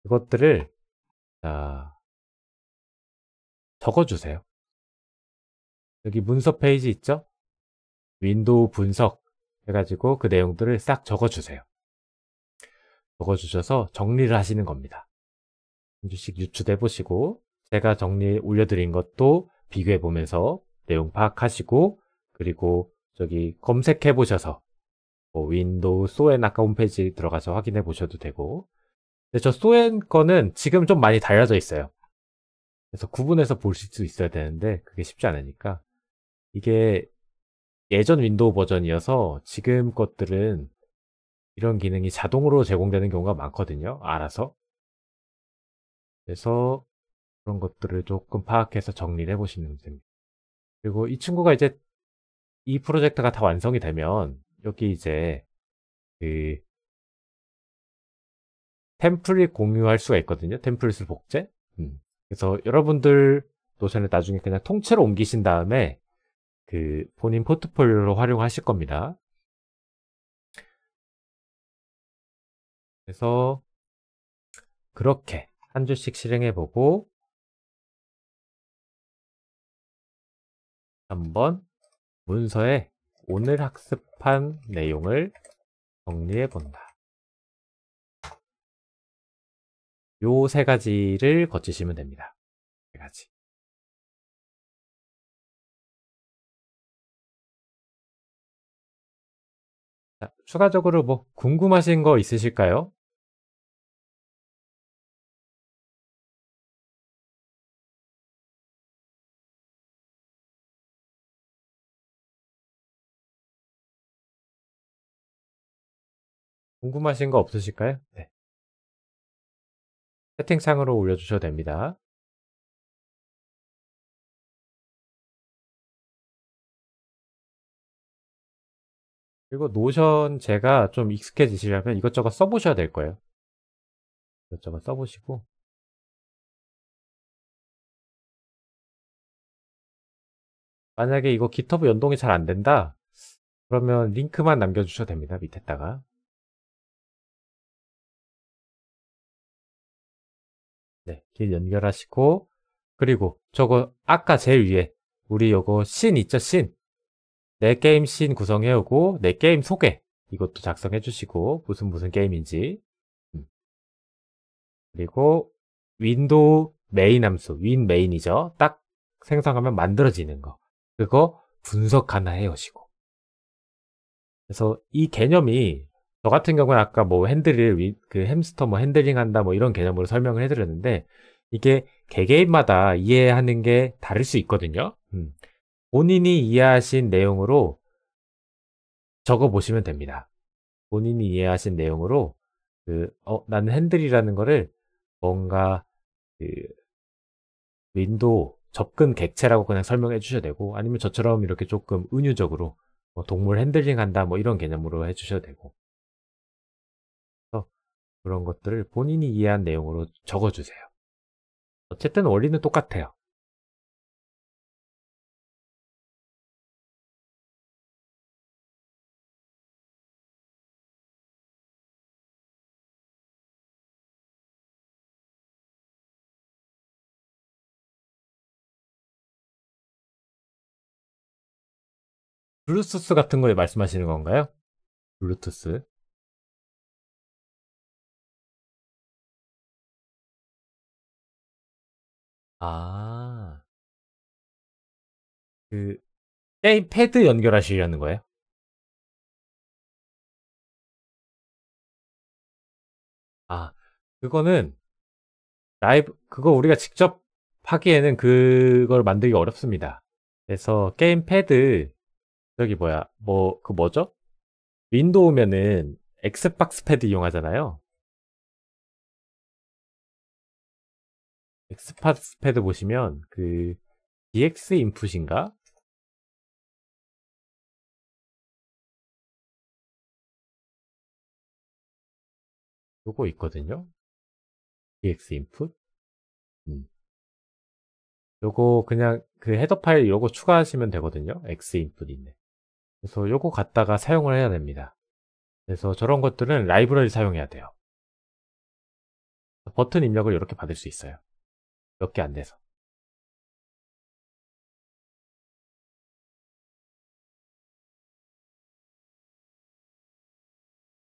[SPEAKER 1] 그것들을 적어주세요. 여기 문서 페이지 있죠? 윈도우 분석 해가지고 그 내용들을 싹 적어주세요. 적어주셔서 정리를 하시는 겁니다. 한 줄씩 유추해 보시고 제가 정리 올려드린 것도 비교해 보면서 내용 파악하시고 그리고 저기 검색해 보셔서 뭐 윈도우 소엔 아까 홈페이지 들어가서 확인해 보셔도 되고 근데 저 소엔 거는 지금 좀 많이 달라져 있어요. 그래서 구분해서 보실 수 있어야 되는데 그게 쉽지 않으니까 이게 예전 윈도우 버전이어서 지금 것들은 이런 기능이 자동으로 제공되는 경우가 많거든요. 알아서. 그래서 그런 것들을 조금 파악해서 정리를 해보시면 됩니다. 그리고 이 친구가 이제 이 프로젝트가 다 완성이 되면 여기 이제 그 템플릿 공유할 수가 있거든요. 템플릿을 복제. 그래서 여러분들 노션을 나중에 그냥 통째로 옮기신 다음에 본인 포트폴리오로 활용하실 겁니다. 그래서 그렇게 한 줄씩 실행해보고 한번 문서에 오늘 학습한 내용을 정리해본다. 요 세 가지를 거치시면 됩니다. 세 가지. 자, 추가적으로 뭐 궁금하신 거 있으실까요? 궁금하신 거 없으실까요? 네. 채팅창으로 올려주셔도 됩니다. 그리고 노션 제가 좀 익숙해지시려면 이것저것 써보셔야 될 거예요. 이것저것 써보시고. 만약에 이거 GitHub 연동이 잘 안 된다? 그러면 링크만 남겨주셔도 됩니다. 밑에다가. 네, 길 연결하시고. 그리고 저거 아까 제일 위에 우리 요거 씬 있죠? 씬. 내 게임 씬 구성해오고 내 게임 소개 이것도 작성해 주시고 무슨 게임인지. 그리고 윈도우 메인 함수 윈 메인이죠. 딱 생성하면 만들어지는 거 그거 분석 하나 해오시고. 그래서 이 개념이 저 같은 경우에 아까 뭐 그 햄스터 뭐 핸들링 한다 뭐 이런 개념으로 설명을 해드렸는데 이게 개개인마다 이해하는 게 다를 수 있거든요. 본인이 이해하신 내용으로 적어 보시면 됩니다. 본인이 이해하신 내용으로 나는 핸들이라는 거를 뭔가 그 윈도우 접근 객체라고 그냥 설명해 주셔도 되고 아니면 저처럼 이렇게 조금 은유적으로 뭐 동물 핸들링 한다 뭐 이런 개념으로 해 주셔도 되고 그래서 그런 것들을 본인이 이해한 내용으로 적어 주세요. 어쨌든 원리는 똑같아요. 블루투스 같은 거에 말씀하시는 건가요? 블루투스. 아, 그 게임 패드 연결하시려는 거예요? 아, 그거는 그거 우리가 직접 하기에는 그걸 만들기 어렵습니다. 그래서 게임 패드, 저기 뭐야, 뭐죠? 윈도우면은 엑스박스 패드 이용하잖아요. 엑스박스 패드 보시면 DX 인풋인가? 요거 있거든요. DX 인풋. 음. 요거 그냥 그 헤더 파일 요거 추가하시면 되거든요. X 인풋 있네. 그래서 요거 갖다가 사용을 해야 됩니다. 그래서 저런 것들은 라이브러리 사용해야 돼요. 버튼 입력을 이렇게 받을 수 있어요. 몇 개 안 돼서.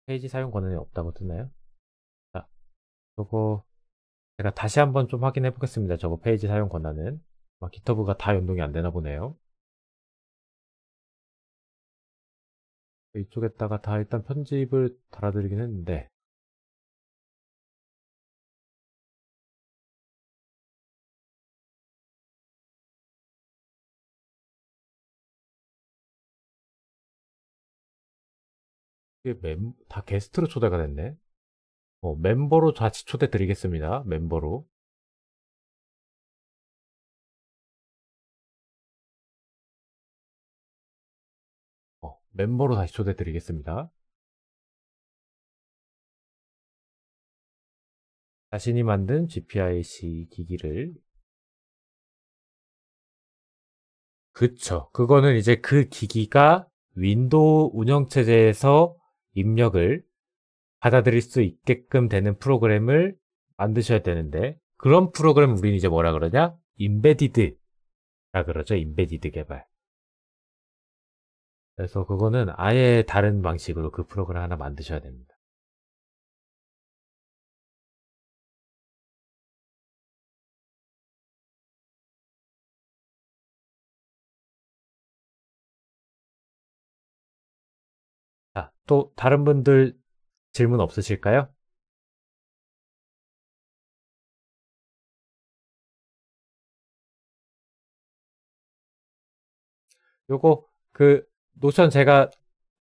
[SPEAKER 1] 페이지 사용 권한이 없다고 뜨나요? 자, 저거 제가 다시 한번 좀 확인해 보겠습니다. 저거 페이지 사용 권한은. GitHub가 다 연동이 안 되나 보네요. 이쪽에다가 다 일단 편집을 달아드리긴 했는데 이게 다 게스트로 초대가 됐네. 멤버로 같이 초대 드리겠습니다. 멤버로. 멤버로 다시 초대 드리겠습니다. 자신이 만든 GPIC 기기를. 그쵸. 그거는 이제 그 기기가 윈도우 운영체제에서 입력을 받아들일 수 있게끔 되는 프로그램을 만드셔야 되는데 그런 프로그램 우리는 이제 뭐라 그러냐? 임베디드라 그러죠. 임베디드 개발. 그래서 그거는 아예 다른 방식으로 그 프로그램 하나 만드셔야 됩니다. 자, 또 다른 분들 질문 없으실까요? 요거 노션 제가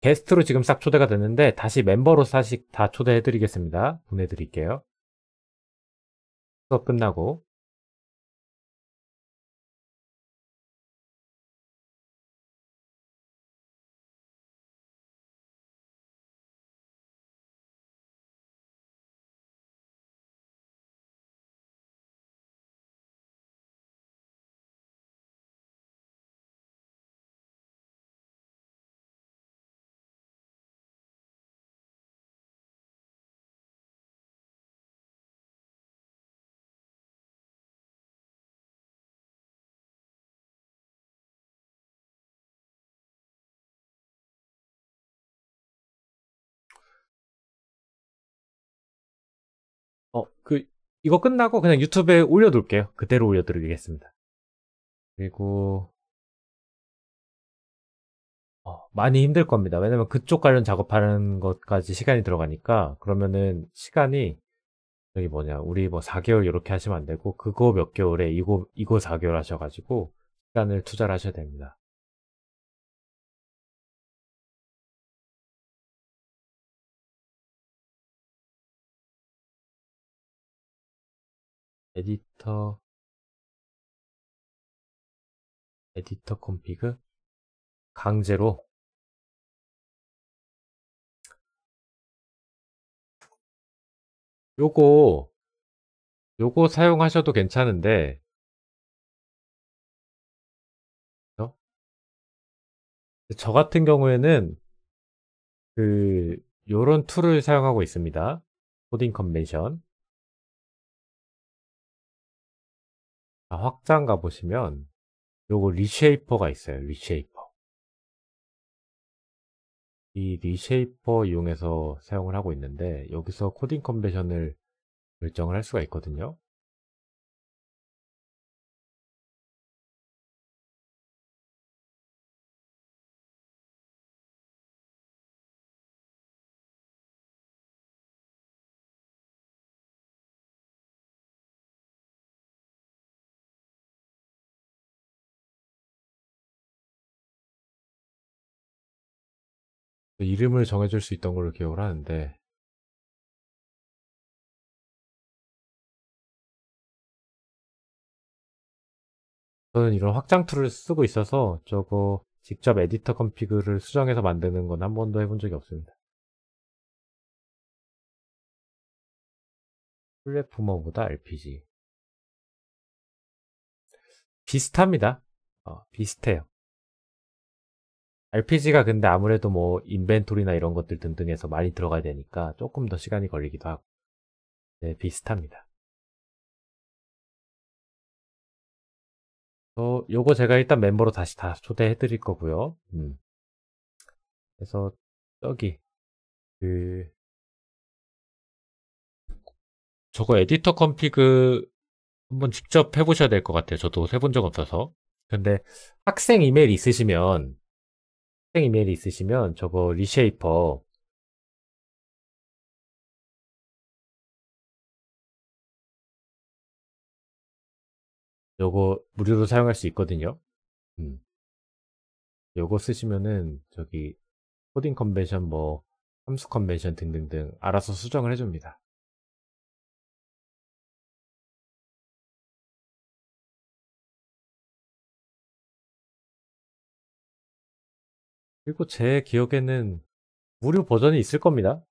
[SPEAKER 1] 게스트로 지금 싹 초대가 됐는데 다시 멤버로 다시 다 초대해드리겠습니다. 보내드릴게요. 수업 끝나고. 이거 끝나고 그냥 유튜브에 올려둘게요. 그대로 올려드리겠습니다. 그리고 많이 힘들 겁니다. 왜냐면 그쪽 관련 작업하는 것까지 시간이 들어가니까. 그러면은 시간이 저기 뭐냐, 우리 뭐 4개월 이렇게 하시면 안 되고 그거 몇 개월에 이거 4개월 하셔가지고 시간을 투자를 하셔야 됩니다. 에디터 에디터 컴피그 강제로. 요거 요거 사용하셔도 괜찮은데, 어? 저 같은 경우에는 그 요런 툴을 사용하고 있습니다. 코딩 컨벤션. 확장 가보시면 요거 리쉐이퍼가 있어요. 리쉐이퍼. 이 리쉐이퍼 이용해서 사용을 하고 있는데, 여기서 코딩 컨벤션을 결정을 할 수가 있거든요. 이름을 정해줄 수 있던 걸로 기억을 하는데, 저는 이런 확장 툴을 쓰고 있어서 저거 직접 에디터 컨피그를 수정해서 만드는 건 한 번도 해본 적이 없습니다. 플랫포머보다 RPG. 비슷합니다. 비슷해요. RPG가 근데 아무래도 뭐 인벤토리나 이런 것들 등등해서 많이 들어가야 되니까 조금 더 시간이 걸리기도 하고. 네, 비슷합니다. 요거 제가 일단 멤버로 다시 다 초대해 드릴 거고요. 그래서 저기 그 저거 에디터 컨피그 한번 직접 해보셔야 될 것 같아요. 저도 해본 적 없어서. 근데 학생 이메일 있으시면 학생 이메일 있으시면 저거 리쉐이퍼 요거 무료로 사용할 수 있거든요. 음, 요거 쓰시면은 저기 코딩 컨벤션 뭐 함수 컨벤션 등등등 알아서 수정을 해줍니다. 그리고 제 기억에는 무료 버전이 있을 겁니다.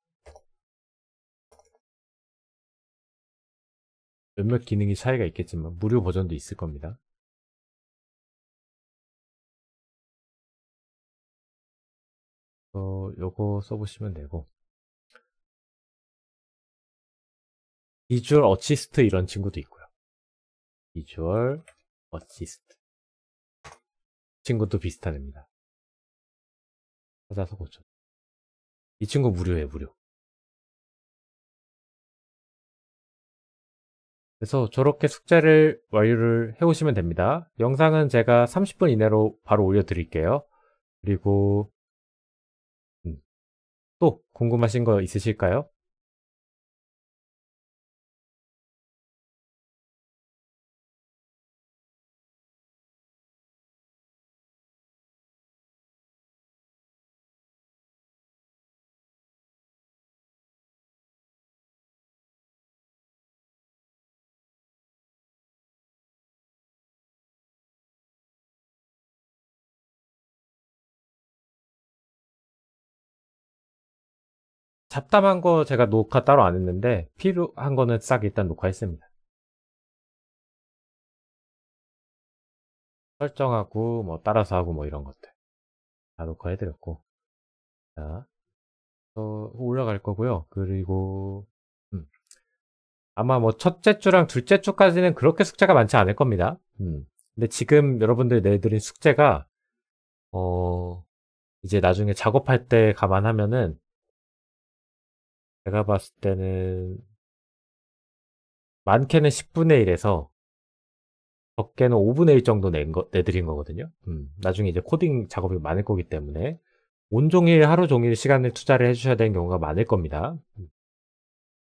[SPEAKER 1] 몇몇 기능이 차이가 있겠지만 무료 버전도 있을 겁니다. 요거 써보시면 되고, 비주얼 어시스트 이런 친구도 있고요. 비주얼 어시스트 친구도 비슷한 애입니다. 찾아서 고쳐. 이 친구 무료예요, 무료. 그래서 저렇게 숙제를 완료를 해오시면 됩니다. 영상은 제가 30분 이내로 바로 올려드릴게요. 그리고 음, 또 궁금하신 거 있으실까요? 잡담한 거 제가 녹화 따로 안 했는데 필요한 거는 싹 일단 녹화했습니다. 설정하고 뭐 따라서 하고 뭐 이런 것들 다 녹화해드렸고, 자, 올라갈 거고요. 그리고 아마 뭐 첫째 주랑 둘째 주까지는 그렇게 숙제가 많지 않을 겁니다. 근데 지금 여러분들 내드린 숙제가 이제 나중에 작업할 때 감안하면은 제가 봤을 때는 많게는 10분의 1에서 적게는 5분의 1 정도 내드린 거거든요. 나중에 이제 코딩 작업이 많을 거기 때문에 온종일 하루 종일 시간을 투자를 해주셔야 되는 경우가 많을 겁니다.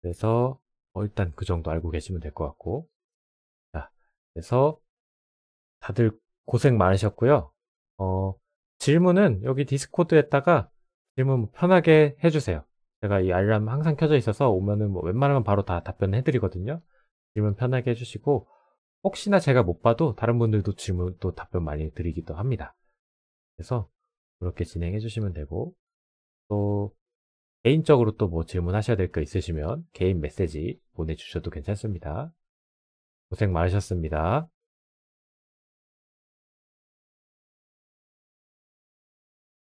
[SPEAKER 1] 그래서 일단 그 정도 알고 계시면 될 것 같고, 자, 그래서 다들 고생 많으셨고요. 질문은 여기 디스코드에다가 질문 편하게 해주세요. 제가 이 알람 항상 켜져 있어서 오면은 뭐 웬만하면 바로 다 답변해 드리거든요. 질문 편하게 해주시고, 혹시나 제가 못 봐도 다른 분들도 질문 또 답변 많이 드리기도 합니다. 그래서 그렇게 진행해 주시면 되고, 또 개인적으로 또 뭐 질문하셔야 될 거 있으시면 개인 메시지 보내주셔도 괜찮습니다. 고생 많으셨습니다.